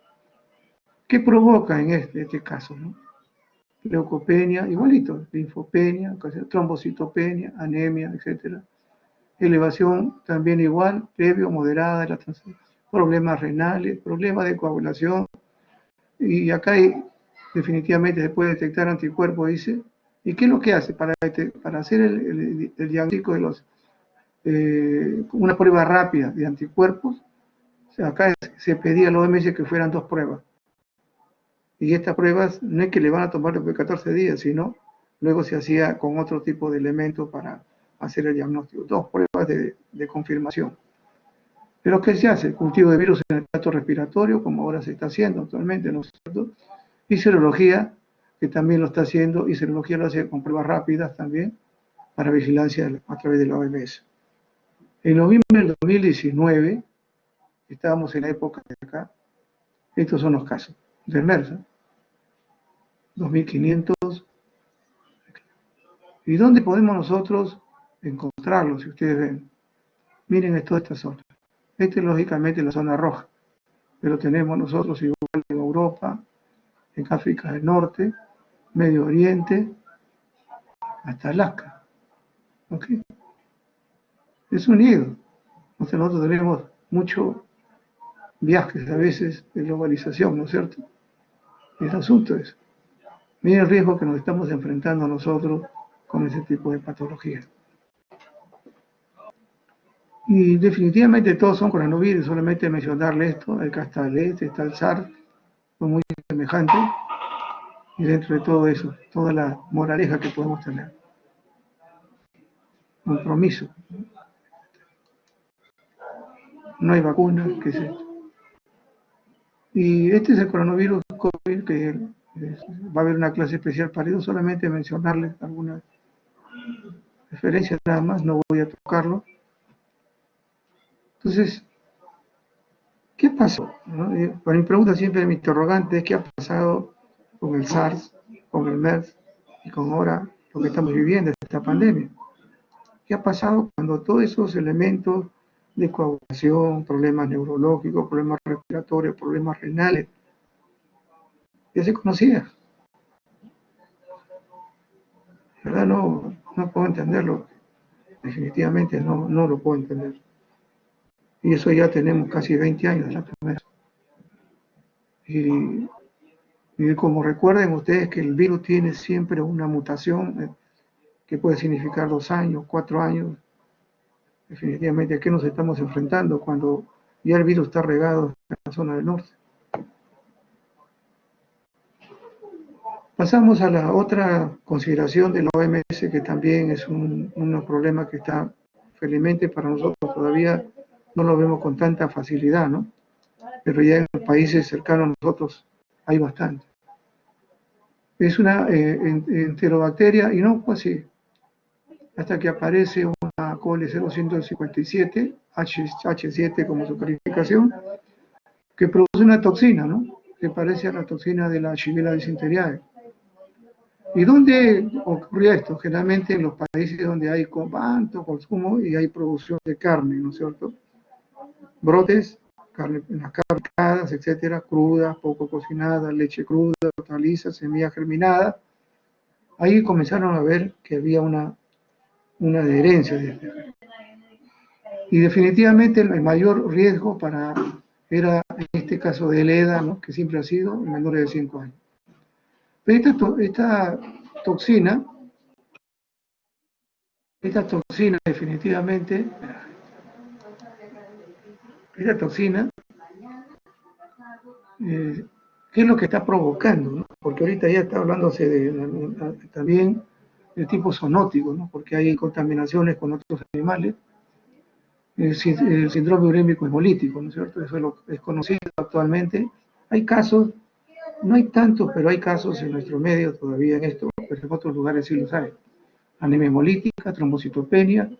¿Qué provoca en este caso, no? Leucopenia, igualito, linfopenia, trombocitopenia, anemia, etcétera. Elevación también igual, previo, moderada de la transfusión, problemas renales, problemas de coagulación, y acá definitivamente se puede detectar anticuerpos, dice. ¿Y qué es lo que hace para hacer el diagnóstico de una prueba rápida de anticuerpos? O sea, acá se pedía a la OMS que fueran 2 pruebas. Y estas pruebas no es que le van a tomar después de 14 días, sino luego se hacía con otro tipo de elementos para hacer el diagnóstico. 2 pruebas de confirmación. Pero ¿qué se hace? Cultivo de virus en el tracto respiratorio, como ahora se está haciendo actualmente, ¿no es cierto? Y serología, que también lo está haciendo, y serología lo hace con pruebas rápidas también, para vigilancia a través de la OMS. En noviembre del 2019, estábamos en la época de acá, estos son los casos del MERS, 2.500. ¿Y dónde podemos nosotros encontrarlos, si ustedes ven? Miren toda esta zona. Esta es lógicamente la zona roja, pero tenemos nosotros igual en Europa, en África del Norte, Medio Oriente, hasta Alaska. ¿Ok? Es unido. Entonces nosotros tenemos muchos viajes a veces de globalización, ¿no es cierto? El asunto es, miren el riesgo que nos estamos enfrentando nosotros con ese tipo de patologías. Y definitivamente todos son coronavirus, solamente mencionarle esto, acá está el está el SARS, son muy semejantes, y dentro de todo eso, toda la moraleja que podemos tener. Compromiso. No hay vacuna, ¿qué es esto? Y este es el coronavirus COVID, que va a haber una clase especial para ello, solamente mencionarles algunas referencias nada más, no voy a tocarlo. Entonces, ¿qué pasó? ¿No? Para mi pregunta siempre, mi interrogante es ¿qué ha pasado con el SARS, con el MERS y con ahora lo que estamos viviendo, esta pandemia? ¿Qué ha pasado cuando todos esos elementos de coagulación, problemas neurológicos, problemas respiratorios, problemas renales, ya se conocían? ¿Verdad? No puedo entenderlo. Definitivamente no lo puedo entender. Y eso ya tenemos casi 20 años la primera. Y como recuerden ustedes que el virus tiene siempre una mutación que puede significar 2 años, 4 años. Definitivamente, ¿a qué nos estamos enfrentando cuando ya el virus está regado en la zona del norte? Pasamos a la otra consideración de la OMS, que también es un problema que está, felizmente para nosotros todavía no lo vemos con tanta facilidad, ¿no? Pero ya en los países cercanos a nosotros hay bastante. Es una enterobacteria inocua, sí, hasta que aparece una coli 0157, H7 como su calificación, que produce una toxina, ¿no? Que parece a la toxina de la Shigella dysenteriae. ¿Y dónde ocurre esto? Generalmente en los países donde hay alto consumo y hay producción de carne, ¿no es cierto? Brotes, carne, las carnes, etcétera, crudas, poco cocinadas, leche cruda, hortalizas, semillas germinadas. Ahí comenzaron a ver que había una adherencia. Y definitivamente el mayor riesgo era en este caso del EDA, ¿no? Que siempre ha sido menores de 5 años. Pero esta toxina definitivamente, esta toxina, ¿qué es lo que está provocando? ¿No? Porque ahorita ya está hablándose también de tipo zoonótico, ¿no? Porque hay contaminaciones con otros animales. El síndrome urémico hemolítico, ¿no es cierto? Eso es conocido actualmente. Hay casos, no hay tantos, pero hay casos en nuestro medio todavía en esto, pero en otros lugares sí los hay. Anemia hemolítica, trombocitopenia,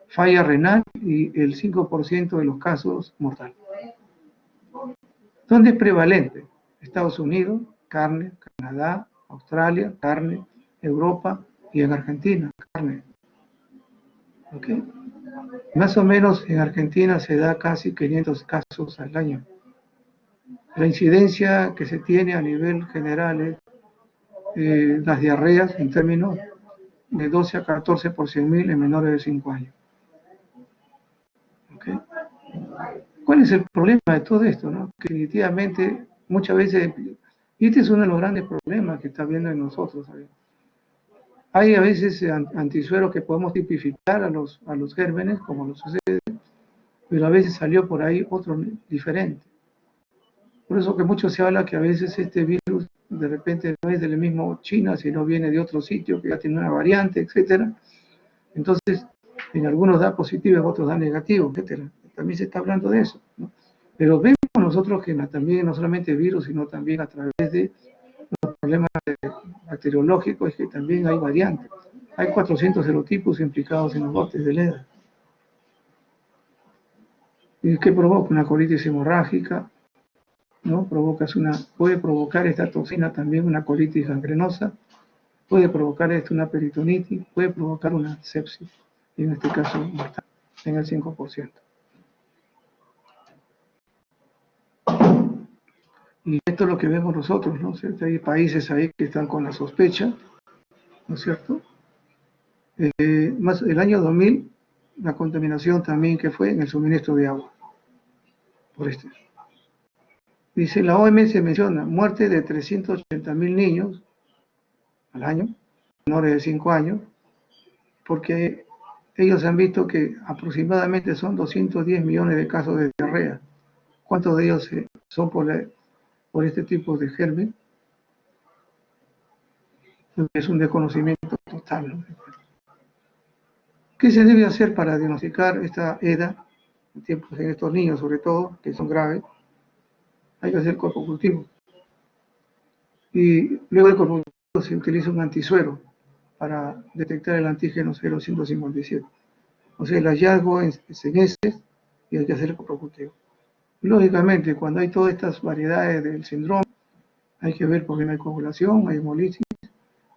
falla renal y el 5% de los casos mortales. ¿Dónde es prevalente? Estados Unidos, carne, Canadá, Australia, carne, Europa y en Argentina, carne. ¿Ok? Más o menos en Argentina se da casi 500 casos al año. La incidencia que se tiene a nivel general es las diarreas en términos de 12 a 14 por 100.000 en menores de 5 años. ¿Okay? ¿Cuál es el problema de todo esto? ¿No? Que definitivamente muchas veces, y este es uno de los grandes problemas que está viendo en nosotros. ¿sabes? Hay a veces antisueros que podemos tipificar a los gérmenes, como lo sucede, pero a veces salió por ahí otro diferente. Por eso que mucho se habla que a veces este virus de repente no es del mismo China, sino viene de otro sitio que ya tiene una variante, etcétera. Entonces, en algunos da positivo, en otros da negativo, etcétera. También se está hablando de eso, ¿no? Pero vemos nosotros que también no solamente virus, sino también a través de los problemas bacteriológicos, es que también hay variantes. Hay 400 serotipos implicados en los brotes de EDA. ¿Y qué provoca? Una colitis hemorrágica, ¿no? Puede provocar esta toxina también una colitis gangrenosa, puede provocar esto una peritonitis, puede provocar una sepsis, y en este caso mortal, en el 5%. Y esto es lo que vemos nosotros, ¿no? Hay países ahí que están con la sospecha, ¿no es cierto? Más el año 2000, la contaminación también que fue en el suministro de agua. Por este. Dice, la OMS menciona muerte de 380.000 niños al año, menores de 5 años, porque ellos han visto que aproximadamente son 210 millones de casos de diarrea. ¿Cuántos de ellos son por este tipo de germen? Es un desconocimiento total, ¿no? ¿Qué se debe hacer para diagnosticar esta EDA en estos niños, sobre todo, que son graves? hay que hacer cuerpo cultivo. Y luego del cuerpo cultivo se utiliza un antisuero para detectar el antígeno 0,157. O sea, el hallazgo es en heces y hay que hacer el cuerpo cultivo. Lógicamente, cuando hay todas estas variedades del síndrome, hay que ver por qué no hay coagulación, hay hemolisis,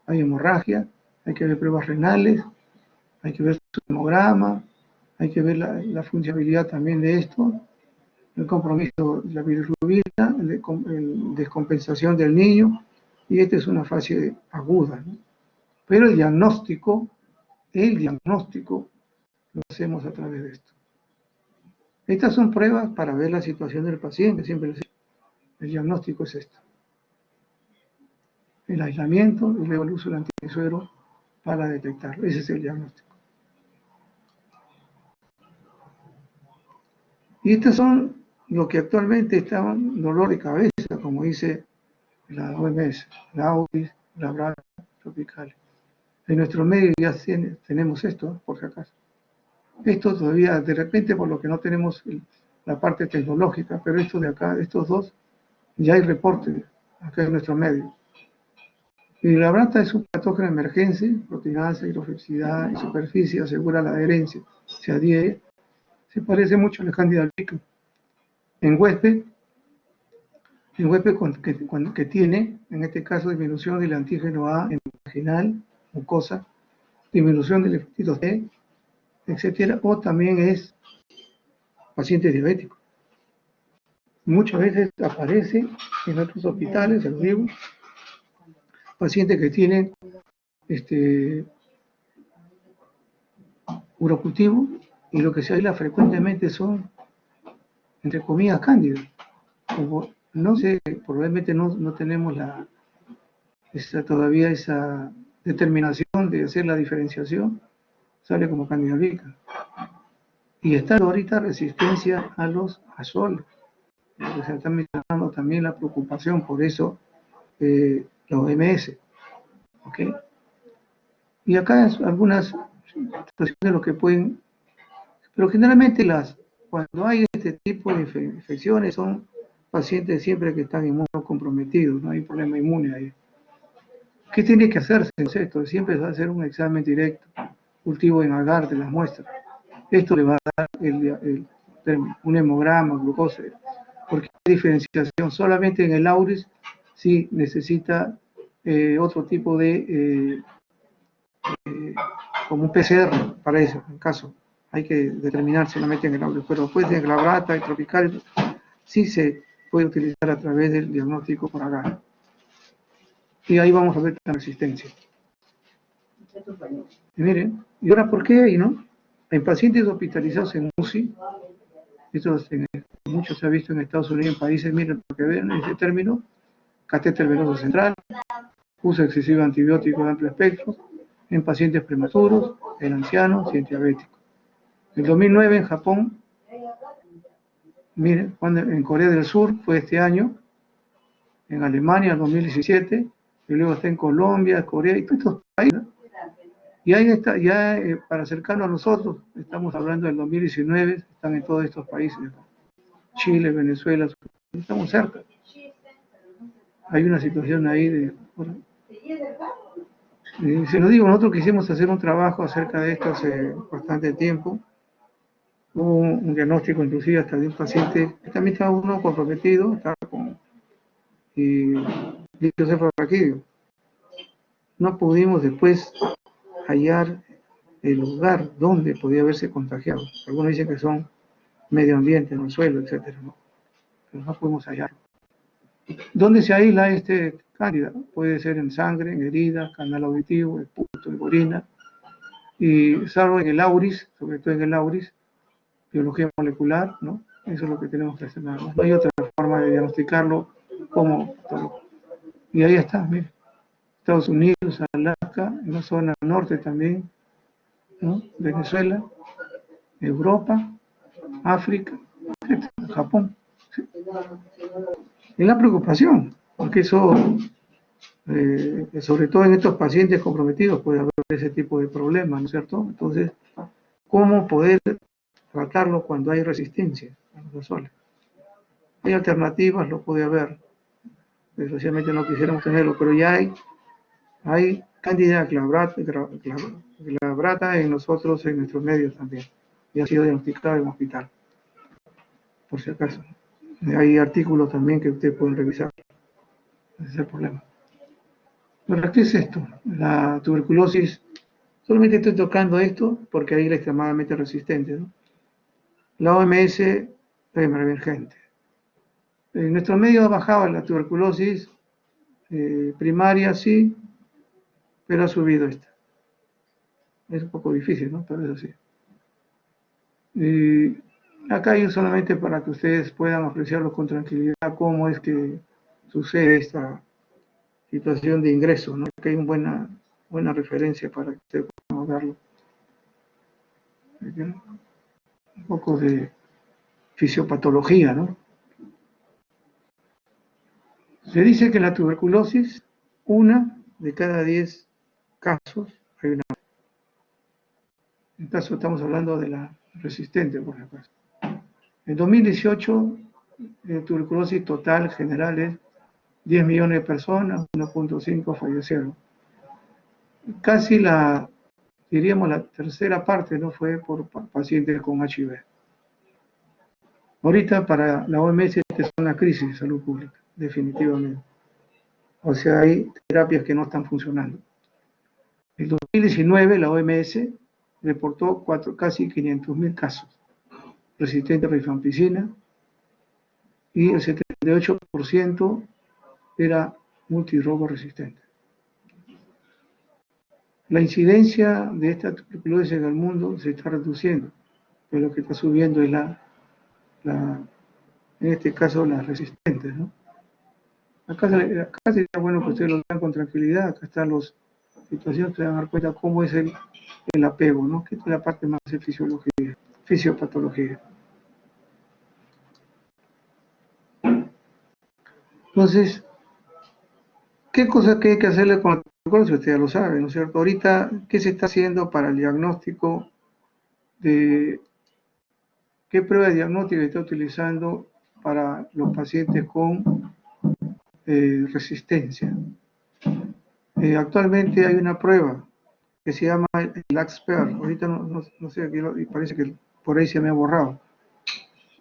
hay hemorragia, hay que ver pruebas renales, hay que ver su hemograma, hay que ver la funcionabilidad también de esto, el compromiso de la bilirrubina, la descompensación del niño, y esta es una fase aguda, ¿no? Pero el diagnóstico lo hacemos a través de esto. Estas son pruebas para ver la situación del paciente, siempre les digo. El diagnóstico es esto. El aislamiento y luego el uso del antisuero para detectarlo. Ese es el diagnóstico. Y estos son lo que actualmente están dolor de cabeza, como dice la OMS, la AUDIS, la BRACA tropical. En nuestro medio ya tenemos esto, por si acaso. Esto todavía, de repente, por lo que no tenemos la parte tecnológica, pero esto de acá, estos dos, ya hay reportes acá en nuestro medio. Y la brata es un patógeno de emergencia, proteinasa, hidrofobicidad y superficie, asegura la adherencia, se adhiere, se parece mucho a la Candida albicans. En huésped que tiene, en este caso, disminución del antígeno A en vaginal, mucosa, disminución del hepatito C, etcétera, o también es paciente diabético. Muchas veces aparece en otros hospitales, se lo digo, pacientes que tienen urocultivo y lo que se aísla frecuentemente son, entre comillas, cándidas. Como no sé, probablemente no tenemos todavía esa determinación de hacer la diferenciación, sale como Candida albicans. Y está ahorita resistencia a los azoles. Se está mencionando también la preocupación por eso, la OMS. ¿Okay? Y acá algunas situaciones de lo que pueden, pero generalmente cuando hay este tipo de infecciones son pacientes siempre que están inmunocomprometidos, no hay problema inmune ahí. ¿Qué tiene que hacerse? Esto siempre es hacer un examen directo, cultivo en agar de las muestras. Esto le va a dar un hemograma, glucosa, porque hay diferenciación. Solamente en el auris sí necesita otro tipo de, como un PCR para eso, en caso. Hay que determinar solamente en el auris, pero después en la brata y tropical sí se puede utilizar a través del diagnóstico por agar. Y ahí vamos a ver la resistencia. Y miren, ¿y ahora por qué hay, no? En pacientes hospitalizados en UCI, esto mucho se ha visto en Estados Unidos, en países, miren, lo que ven ese término, catéter venoso central, uso excesivo de antibióticos de amplio espectro, en pacientes prematuros, en ancianos y en diabéticos. En 2009 en Japón, miren, en Corea del Sur fue este año, en Alemania en 2017, y luego está en Colombia, Corea y todos estos países. Y ahí está, ya para acercarnos a nosotros, estamos hablando del 2019, están en todos estos países, Chile, Venezuela, estamos cerca. Hay una situación ahí de... Bueno, se lo digo, nosotros quisimos hacer un trabajo acerca de esto hace bastante tiempo. Hubo un diagnóstico inclusive hasta de un paciente, que también estaba uno comprometido, estaba con glicocefaropaquídeo. No pudimos después hallar el lugar donde podía haberse contagiado. Algunos dicen que son medio ambiente, en el suelo, etcétera, ¿no? Pero no pudimos hallarlo. ¿Dónde se aísla este cándida? Puede ser en sangre, en heridas, canal auditivo, el puto, en orina, y salvo en el auris, sobre todo en el auris, biología molecular, ¿no? Eso es lo que tenemos que hacer nada más. No hay otra forma de diagnosticarlo como patólogo. Y ahí está, mire. Estados Unidos, Alaska, en la zona norte también, ¿no? Venezuela, Europa, África, Japón. ¿Sí? Es la preocupación, porque eso, sobre todo en estos pacientes comprometidos, puede haber ese tipo de problemas, ¿no es cierto? Entonces, ¿cómo poder tratarlo cuando hay resistencia a los azoles? hay alternativas, lo puede haber. Desgraciadamente no quisiéramos tenerlo, pero ya hay Candida glabrata en nosotros, en nuestros medios también. Y ha sido diagnosticado en un hospital, por si acaso. Hay artículos también que ustedes pueden revisar. Ese es el problema. Pero, ¿qué es esto? La tuberculosis, solamente estoy tocando esto porque ahí es extremadamente resistente, ¿no? La OMS es emergente. En nuestro medio ha bajado la tuberculosis primaria, sí, pero ha subido esta. Es un poco difícil, ¿no? Pero es así. Y acá hay solamente para que ustedes puedan apreciarlo con tranquilidad cómo es que sucede esta situación de ingreso, ¿no? Aquí hay una buena referencia para que ustedes puedan verlo. Un poco de fisiopatología, ¿no? Se dice que la tuberculosis, 1 de cada 10 casos, hay una. En este caso estamos hablando de la resistente, por ejemplo. En 2018, tuberculosis total general es 10 millones de personas, 1.5 fallecieron. Casi diríamos la tercera parte, no fue por pacientes con HIV. Ahorita para la OMS esta es una crisis de salud pública, definitivamente. O sea, hay terapias que no están funcionando. En 2019 la OMS reportó casi 500.000 casos resistentes a rifampicina y el 78% era multirogo resistente. La incidencia de esta tuberculosis en el mundo se está reduciendo, pero lo que está subiendo es en este caso las resistentes, ¿no? Acá sería bueno que ustedes lo vean con tranquilidad, acá están las situaciones, se van a dar cuenta cómo es el apego, ¿no? Que es la parte más de fisiopatología. Entonces, ¿qué cosas que hay que hacerle con la tuberculosis? Ustedes ya lo saben, ¿no es cierto? Ahorita, ¿qué se está haciendo para el diagnóstico de qué prueba de diagnóstico se está utilizando para los pacientes con resistencia? Actualmente hay una prueba que se llama el AXPER. Ahorita no sé, parece que por ahí se me ha borrado.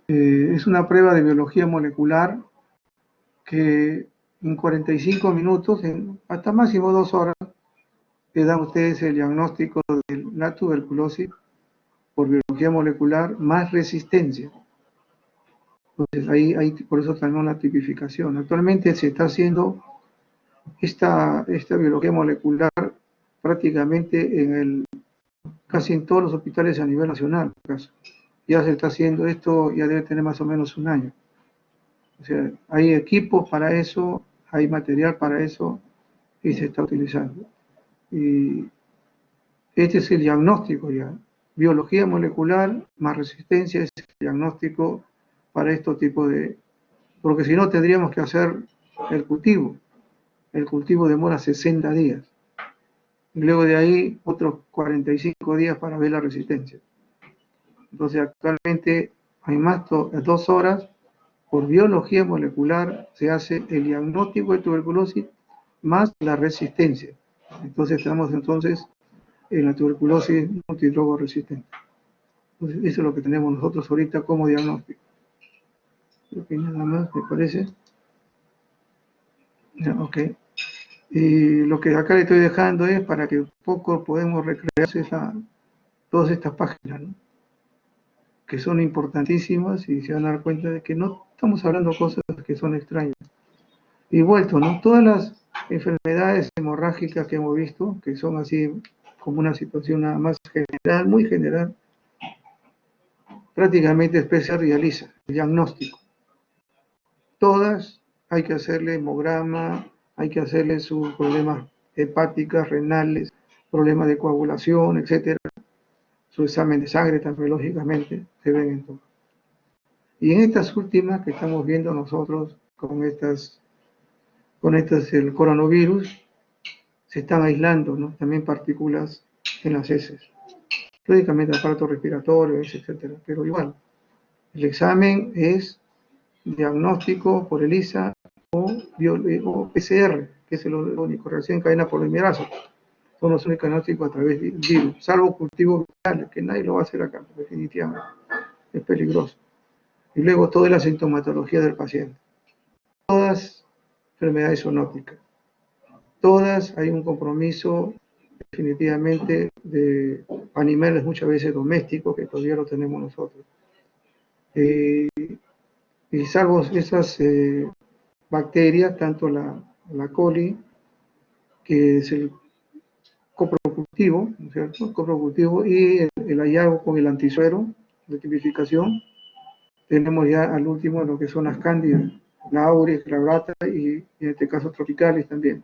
Es una prueba de biología molecular que en 45 minutos, hasta máximo 2 horas, le dan a ustedes el diagnóstico de la tuberculosis por biología molecular más resistencia. Entonces ahí por eso tenemos la tipificación. Actualmente se está haciendo esta biología molecular prácticamente casi en todos los hospitales a nivel nacional. Ya se está haciendo esto, ya debe tener más o menos un año. O sea, hay equipos para eso, hay material para eso y se está utilizando. Y este es el diagnóstico ya. Biología molecular más resistencia es el diagnóstico para estos tipos de... Porque si no tendríamos que hacer el cultivo. El cultivo demora 60 días. Y luego de ahí otros 45 días para ver la resistencia. Entonces actualmente hay más de 2 horas por biología molecular se hace el diagnóstico de tuberculosis más la resistencia. Entonces estamos en la tuberculosis multidrogo resistente. Entonces eso es lo que tenemos nosotros ahorita como diagnóstico. Creo que nada más, me parece. Ya, ok. Y lo que acá le estoy dejando es para que un poco podemos recrearse todas estas páginas, ¿no? Que son importantísimas y se van a dar cuenta de que no estamos hablando de cosas que son extrañas. Y vuelto, ¿no? Todas las enfermedades hemorrágicas que hemos visto, que son así como una situación nada más general, muy general, prácticamente especial realiza el diagnóstico. Todas hay que hacerle hemograma, hay que hacerle sus problemas hepáticas, renales, problemas de coagulación, etcétera. Su examen de sangre también, lógicamente, se ven en todo. Y en estas últimas que estamos viendo nosotros con el coronavirus, se están aislando, ¿no? También partículas en las heces. Lógicamente aparato respiratorio, etcétera. Pero igual, el examen es diagnóstico por ELISA o PCR, que es el único, reacción en cadena polimerasa. Son los únicos diagnósticos a través del virus, salvo cultivos virales, que nadie lo va a hacer acá, definitivamente. Es peligroso. Y luego toda la sintomatología del paciente. Todas enfermedades zoonóticas. Todas hay un compromiso definitivamente de animales muchas veces domésticos que todavía lo tenemos nosotros. Y salvo esas bacterias, tanto la coli, que es el coprocultivo, ¿no es cierto? Coprocultivo y el hallazgo con el antisuero de tipificación, tenemos ya al último lo que son las cándidas, la auris, la grata y en este caso tropicales también.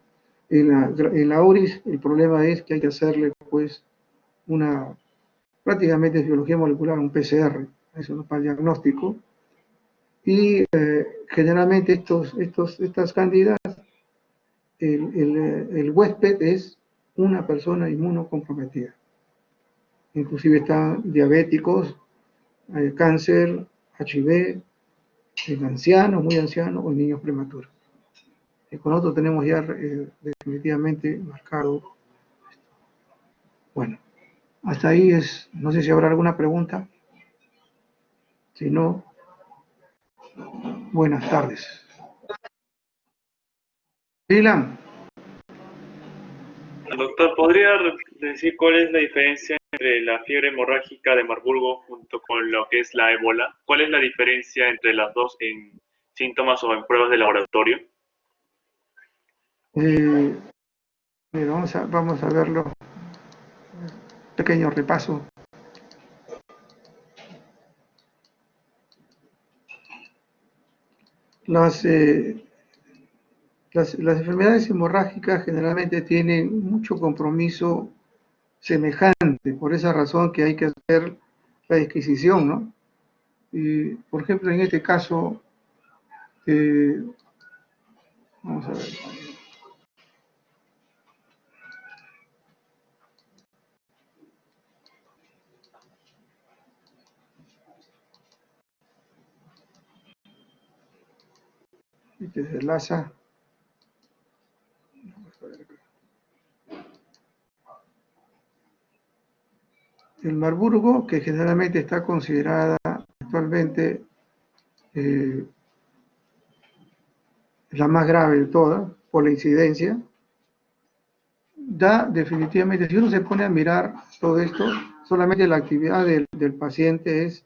En la auris el problema es que hay que hacerle pues prácticamente es biología molecular, un PCR, eso no es para el diagnóstico. Y generalmente estas cándidas, el huésped es una persona inmunocomprometida. Inclusive están diabéticos, cáncer, HIV, en ancianos, muy ancianos o en niños prematuros. Y con nosotros tenemos ya definitivamente marcado. Bueno, hasta ahí es, no sé si habrá alguna pregunta. Si no, buenas tardes. Dylan. Doctor, ¿podría decir cuál es la diferencia entre la fiebre hemorrágica de Marburgo junto con lo que es la ébola? ¿Cuál es la diferencia entre las dos en síntomas o en pruebas de laboratorio? Mira, vamos a verlo. Pequeño repaso. Las enfermedades hemorrágicas generalmente tienen mucho compromiso semejante, por esa razón que hay que hacer la disquisición, ¿no? Y, por ejemplo, en este caso, vamos a ver. Este es el Lassa. El Marburgo, que generalmente está considerada actualmente la más grave de todas, por la incidencia, da definitivamente, si uno se pone a mirar todo esto, solamente la actividad del paciente es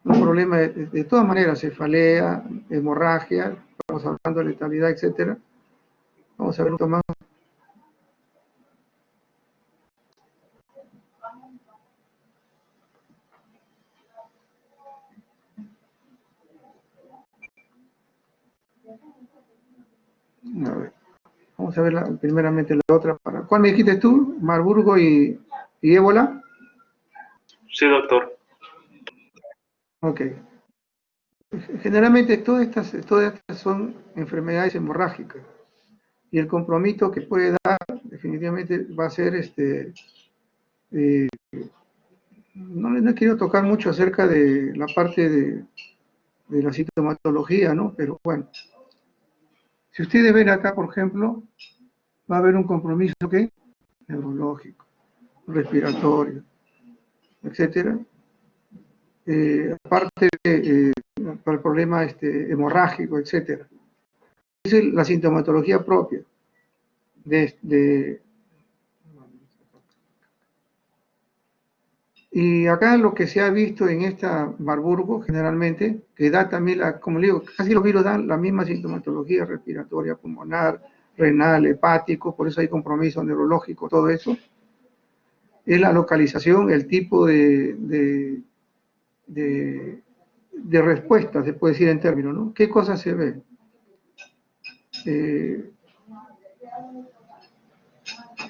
un problema de todas maneras, cefalea, hemorragia, estamos hablando de letalidad, etcétera. Vamos a ver un poco más. A ver, vamos a ver primeramente la otra. ¿Cuál me dijiste tú? ¿Marburgo y ébola? Sí, doctor. Ok. Generalmente todas estas son enfermedades hemorrágicas y el compromiso que puede dar definitivamente va a ser no he querido tocar mucho acerca de la parte de la sintomatología, ¿no? Pero bueno, si ustedes ven acá, por ejemplo, va a haber un compromiso que neurológico, respiratorio, etcétera. Aparte para el problema hemorrágico, etcétera. Esa es la sintomatología propia de. Y acá lo que se ha visto en esta Marburgo, generalmente, que da también, como le digo, casi los virus dan la misma sintomatología respiratoria, pulmonar, renal, hepático, por eso hay compromiso neurológico, todo eso, es la localización, el tipo de respuesta, se puede decir en términos, ¿no? ¿Qué cosas se ven?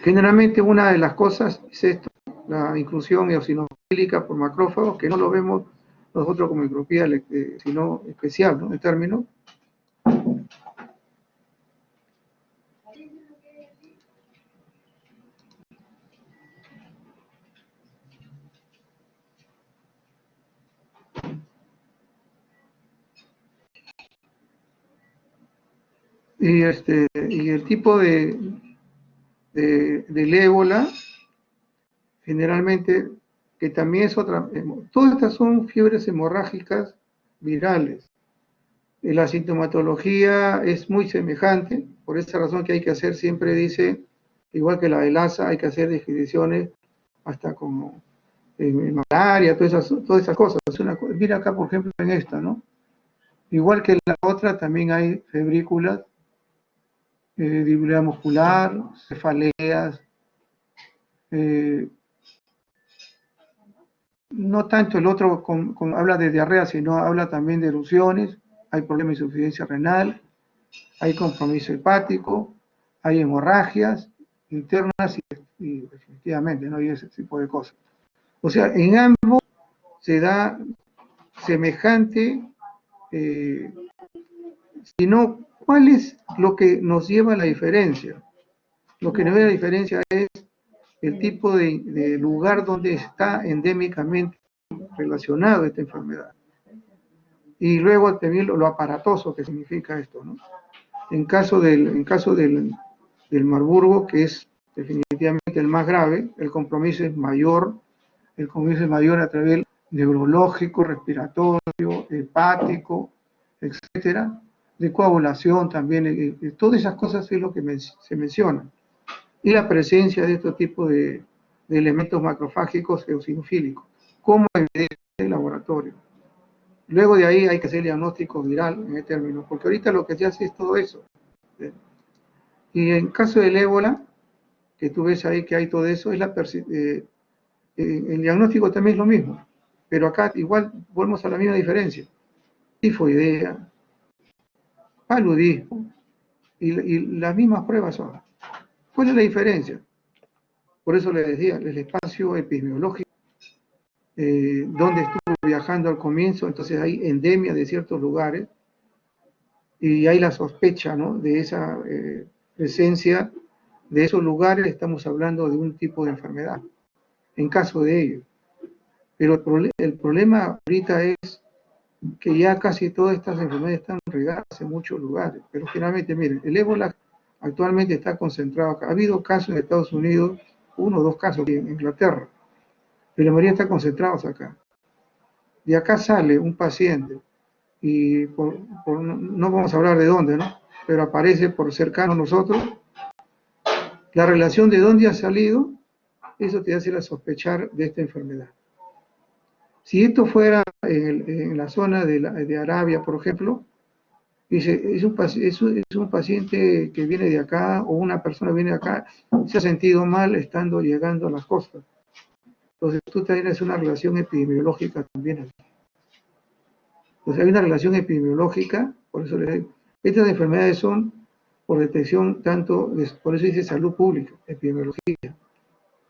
Generalmente una de las cosas es esto, la inclusión eosinofílica por macrófagos, que no lo vemos nosotros como micropía, sino especial, ¿no? El término. Y el tipo del ébola, generalmente, que también es otra, todas estas son fiebres hemorrágicas virales. La sintomatología es muy semejante, por esa razón que hay que hacer, siempre dice, igual que la del ASA, hay que hacer descripciones hasta como malaria, todas esas cosas. Mira acá, por ejemplo, en esta, ¿no? Igual que en la otra, también hay febrículas, debilidad muscular, cefaleas, eh, no tanto el otro habla de diarrea, sino habla también de erupciones, hay problemas de insuficiencia renal, hay compromiso hepático, hay hemorragias internas y definitivamente, ¿no? Y ese tipo de cosas. O sea, en ambos se da semejante, sino ¿cuál es lo que nos lleva a la diferencia? Lo que nos lleva a la diferencia es el tipo de lugar donde está endémicamente relacionado esta enfermedad. Y luego también lo aparatoso que significa esto, ¿no? En caso del Marburgo, que es definitivamente el más grave, el compromiso es mayor a través neurológico, respiratorio, hepático, etcétera, de coagulación también, todas esas cosas es lo que se menciona. Y la presencia de este tipo de elementos macrofágicos eosinofílicos, como evidencia del laboratorio. Luego de ahí hay que hacer diagnóstico viral en el término, porque ahorita lo que se hace es todo eso. Y en caso del ébola, que tú ves ahí que hay todo eso, el diagnóstico también es lo mismo, pero acá igual volvemos a la misma diferencia. Tifoidea, paludismo, y las mismas pruebas son. ¿Cuál es la diferencia? Por eso les decía, el espacio epidemiológico, donde estuvo viajando al comienzo, entonces hay endemia de ciertos lugares, y hay la sospecha, ¿no?, de esa presencia de esos lugares, estamos hablando de un tipo de enfermedad, en caso de ello. Pero el problema ahorita es que ya casi todas estas enfermedades están regadas en muchos lugares, pero generalmente, miren, el ébola actualmente está concentrado acá. Ha habido casos en Estados Unidos, 1 o 2 casos en Inglaterra, pero la mayoría está concentrados acá. De acá sale un paciente, y no vamos a hablar de dónde, ¿no?, pero aparece por cercano a nosotros, la relación de dónde ha salido, eso te hace sospechar de esta enfermedad. Si esto fuera en la zona de Arabia, por ejemplo, dice, es un paciente que viene de acá, o una persona viene de acá, se ha sentido mal llegando a las costas. Entonces tú tienes una relación epidemiológica también aquí. Entonces hay una relación epidemiológica, por eso les digo, estas enfermedades son por detección tanto, por eso dice salud pública, epidemiología.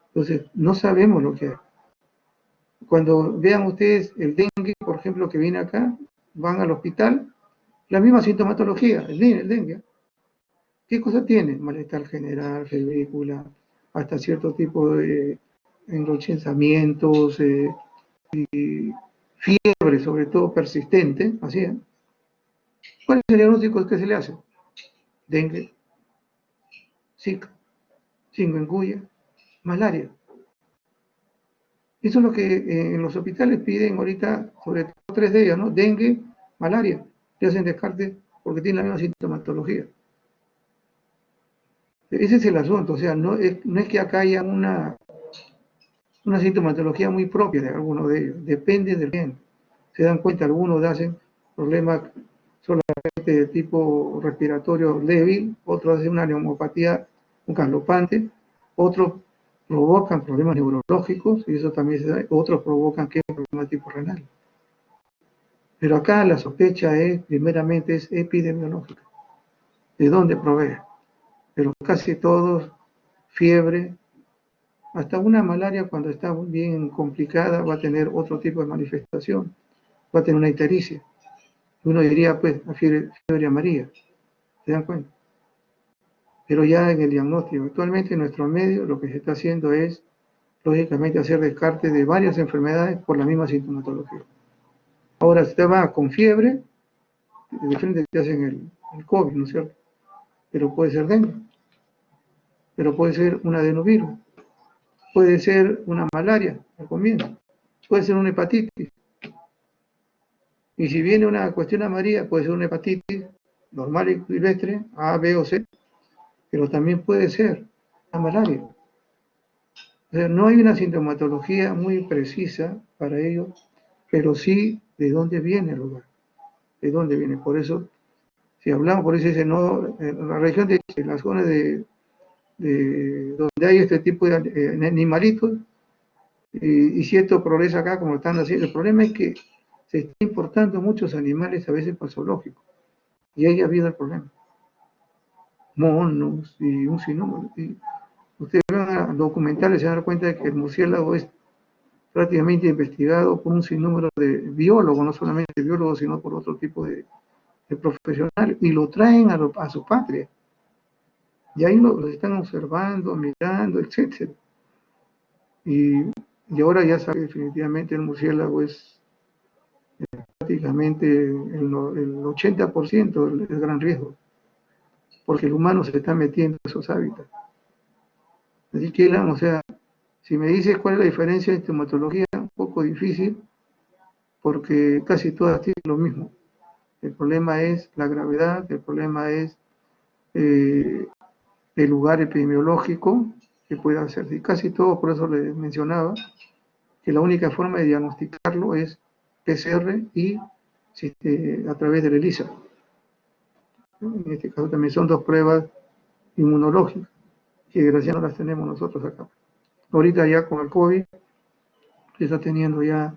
Entonces no sabemos lo que hay. Cuando vean ustedes el dengue, por ejemplo, que viene acá, van al hospital, la misma sintomatología, el dengue. ¿Qué cosa tiene? Malestar general, febrícula, hasta cierto tipo de enrochezamientos, y fiebre, sobre todo persistente, así es. ¿Cuál es el diagnóstico que se le hace? Dengue, Zika, chikungunya, malaria. Eso es lo que en los hospitales piden ahorita, sobre todo 3 de ellas, ¿no? Dengue, malaria. Le hacen descarte porque tienen la misma sintomatología. Ese es el asunto, o sea, no es que acá haya una sintomatología muy propia de alguno de ellos, depende del cliente. Se dan cuenta, algunos hacen problemas solamente de tipo respiratorio débil, otros hacen una neumopatía, un galopante, otros provocan problemas neurológicos, y eso también se da, otros provocan problemas de tipo renal. Pero acá la sospecha primeramente es epidemiológica. ¿De dónde provee? Pero casi todos, fiebre, hasta una malaria cuando está bien complicada va a tener otro tipo de manifestación, va a tener una ictericia. Uno diría, pues, fiebre amarilla, ¿se dan cuenta? Pero ya en el diagnóstico, actualmente en nuestro medio lo que se está haciendo es, lógicamente, hacer descarte de varias enfermedades por la misma sintomatología. Ahora, si usted va con fiebre, de frente te hacen el COVID, ¿no es cierto? pero puede ser dengue, pero puede ser un adenovirus, puede ser una malaria al comienzo, puede ser una hepatitis. Y si viene una cuestión amarilla, puede ser una hepatitis normal y silvestre, A, B o C, pero también puede ser una malaria. O sea, no hay una sintomatología muy precisa para ello, pero sí de dónde viene el lugar, de dónde viene. Por eso, si hablamos, por eso dice, no, en la región de en la zona de donde hay este tipo de animalitos, y si esto progresa acá como están haciendo, el problema es que se están importando muchos animales a veces para zoológicos, y ahí ha habido el problema. Monos y un sinnúmero. Y ustedes ven documentales y se dan cuenta de que el murciélago es prácticamente investigado por un sinnúmero de biólogos, no solamente biólogos, sino por otro tipo de profesionales, y lo traen a su patria. Y ahí lo están observando, mirando, etc. Y ahora ya sabe definitivamente el murciélago es prácticamente el 80% el gran riesgo, porque el humano se está metiendo en esos hábitats. Así que, o sea, si me dices cuál es la diferencia de estomatología, un poco difícil, porque casi todas tienen lo mismo. El problema es la gravedad, el problema es el lugar epidemiológico que pueda hacer. Y casi todo, por eso le mencionaba, que la única forma de diagnosticarlo es PCR y a través del ELISA. En este caso también son dos pruebas inmunológicas, que gracias no las tenemos nosotros acá. Ahorita ya con el COVID se está teniendo ya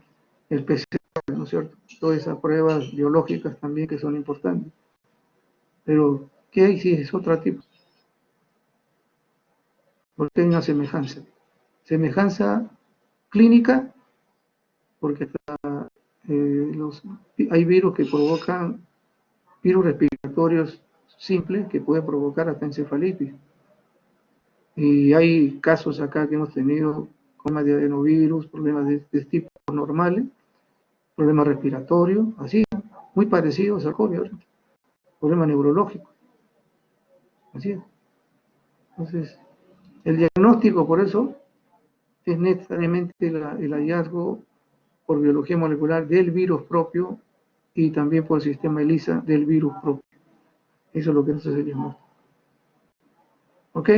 el PCR, ¿no es cierto? Todas esas pruebas biológicas también que son importantes. Pero, ¿qué hay si es otro tipo? Porque hay una semejanza. Semejanza clínica, porque hay virus que provocan, virus respiratorios simples que pueden provocar hasta encefalitis. Y hay casos acá que hemos tenido problemas de adenovirus, problemas de tipo normales, problemas respiratorios, así, muy parecidos al COVID, problemas neurológicos, así es. Entonces, el diagnóstico, por eso, es necesariamente el hallazgo por biología molecular del virus propio y también por el sistema ELISA del virus propio. Eso es lo que hace el diagnóstico. ¿Ok?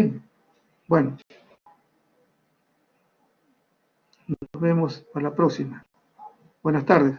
Bueno, nos vemos para la próxima. Buenas tardes.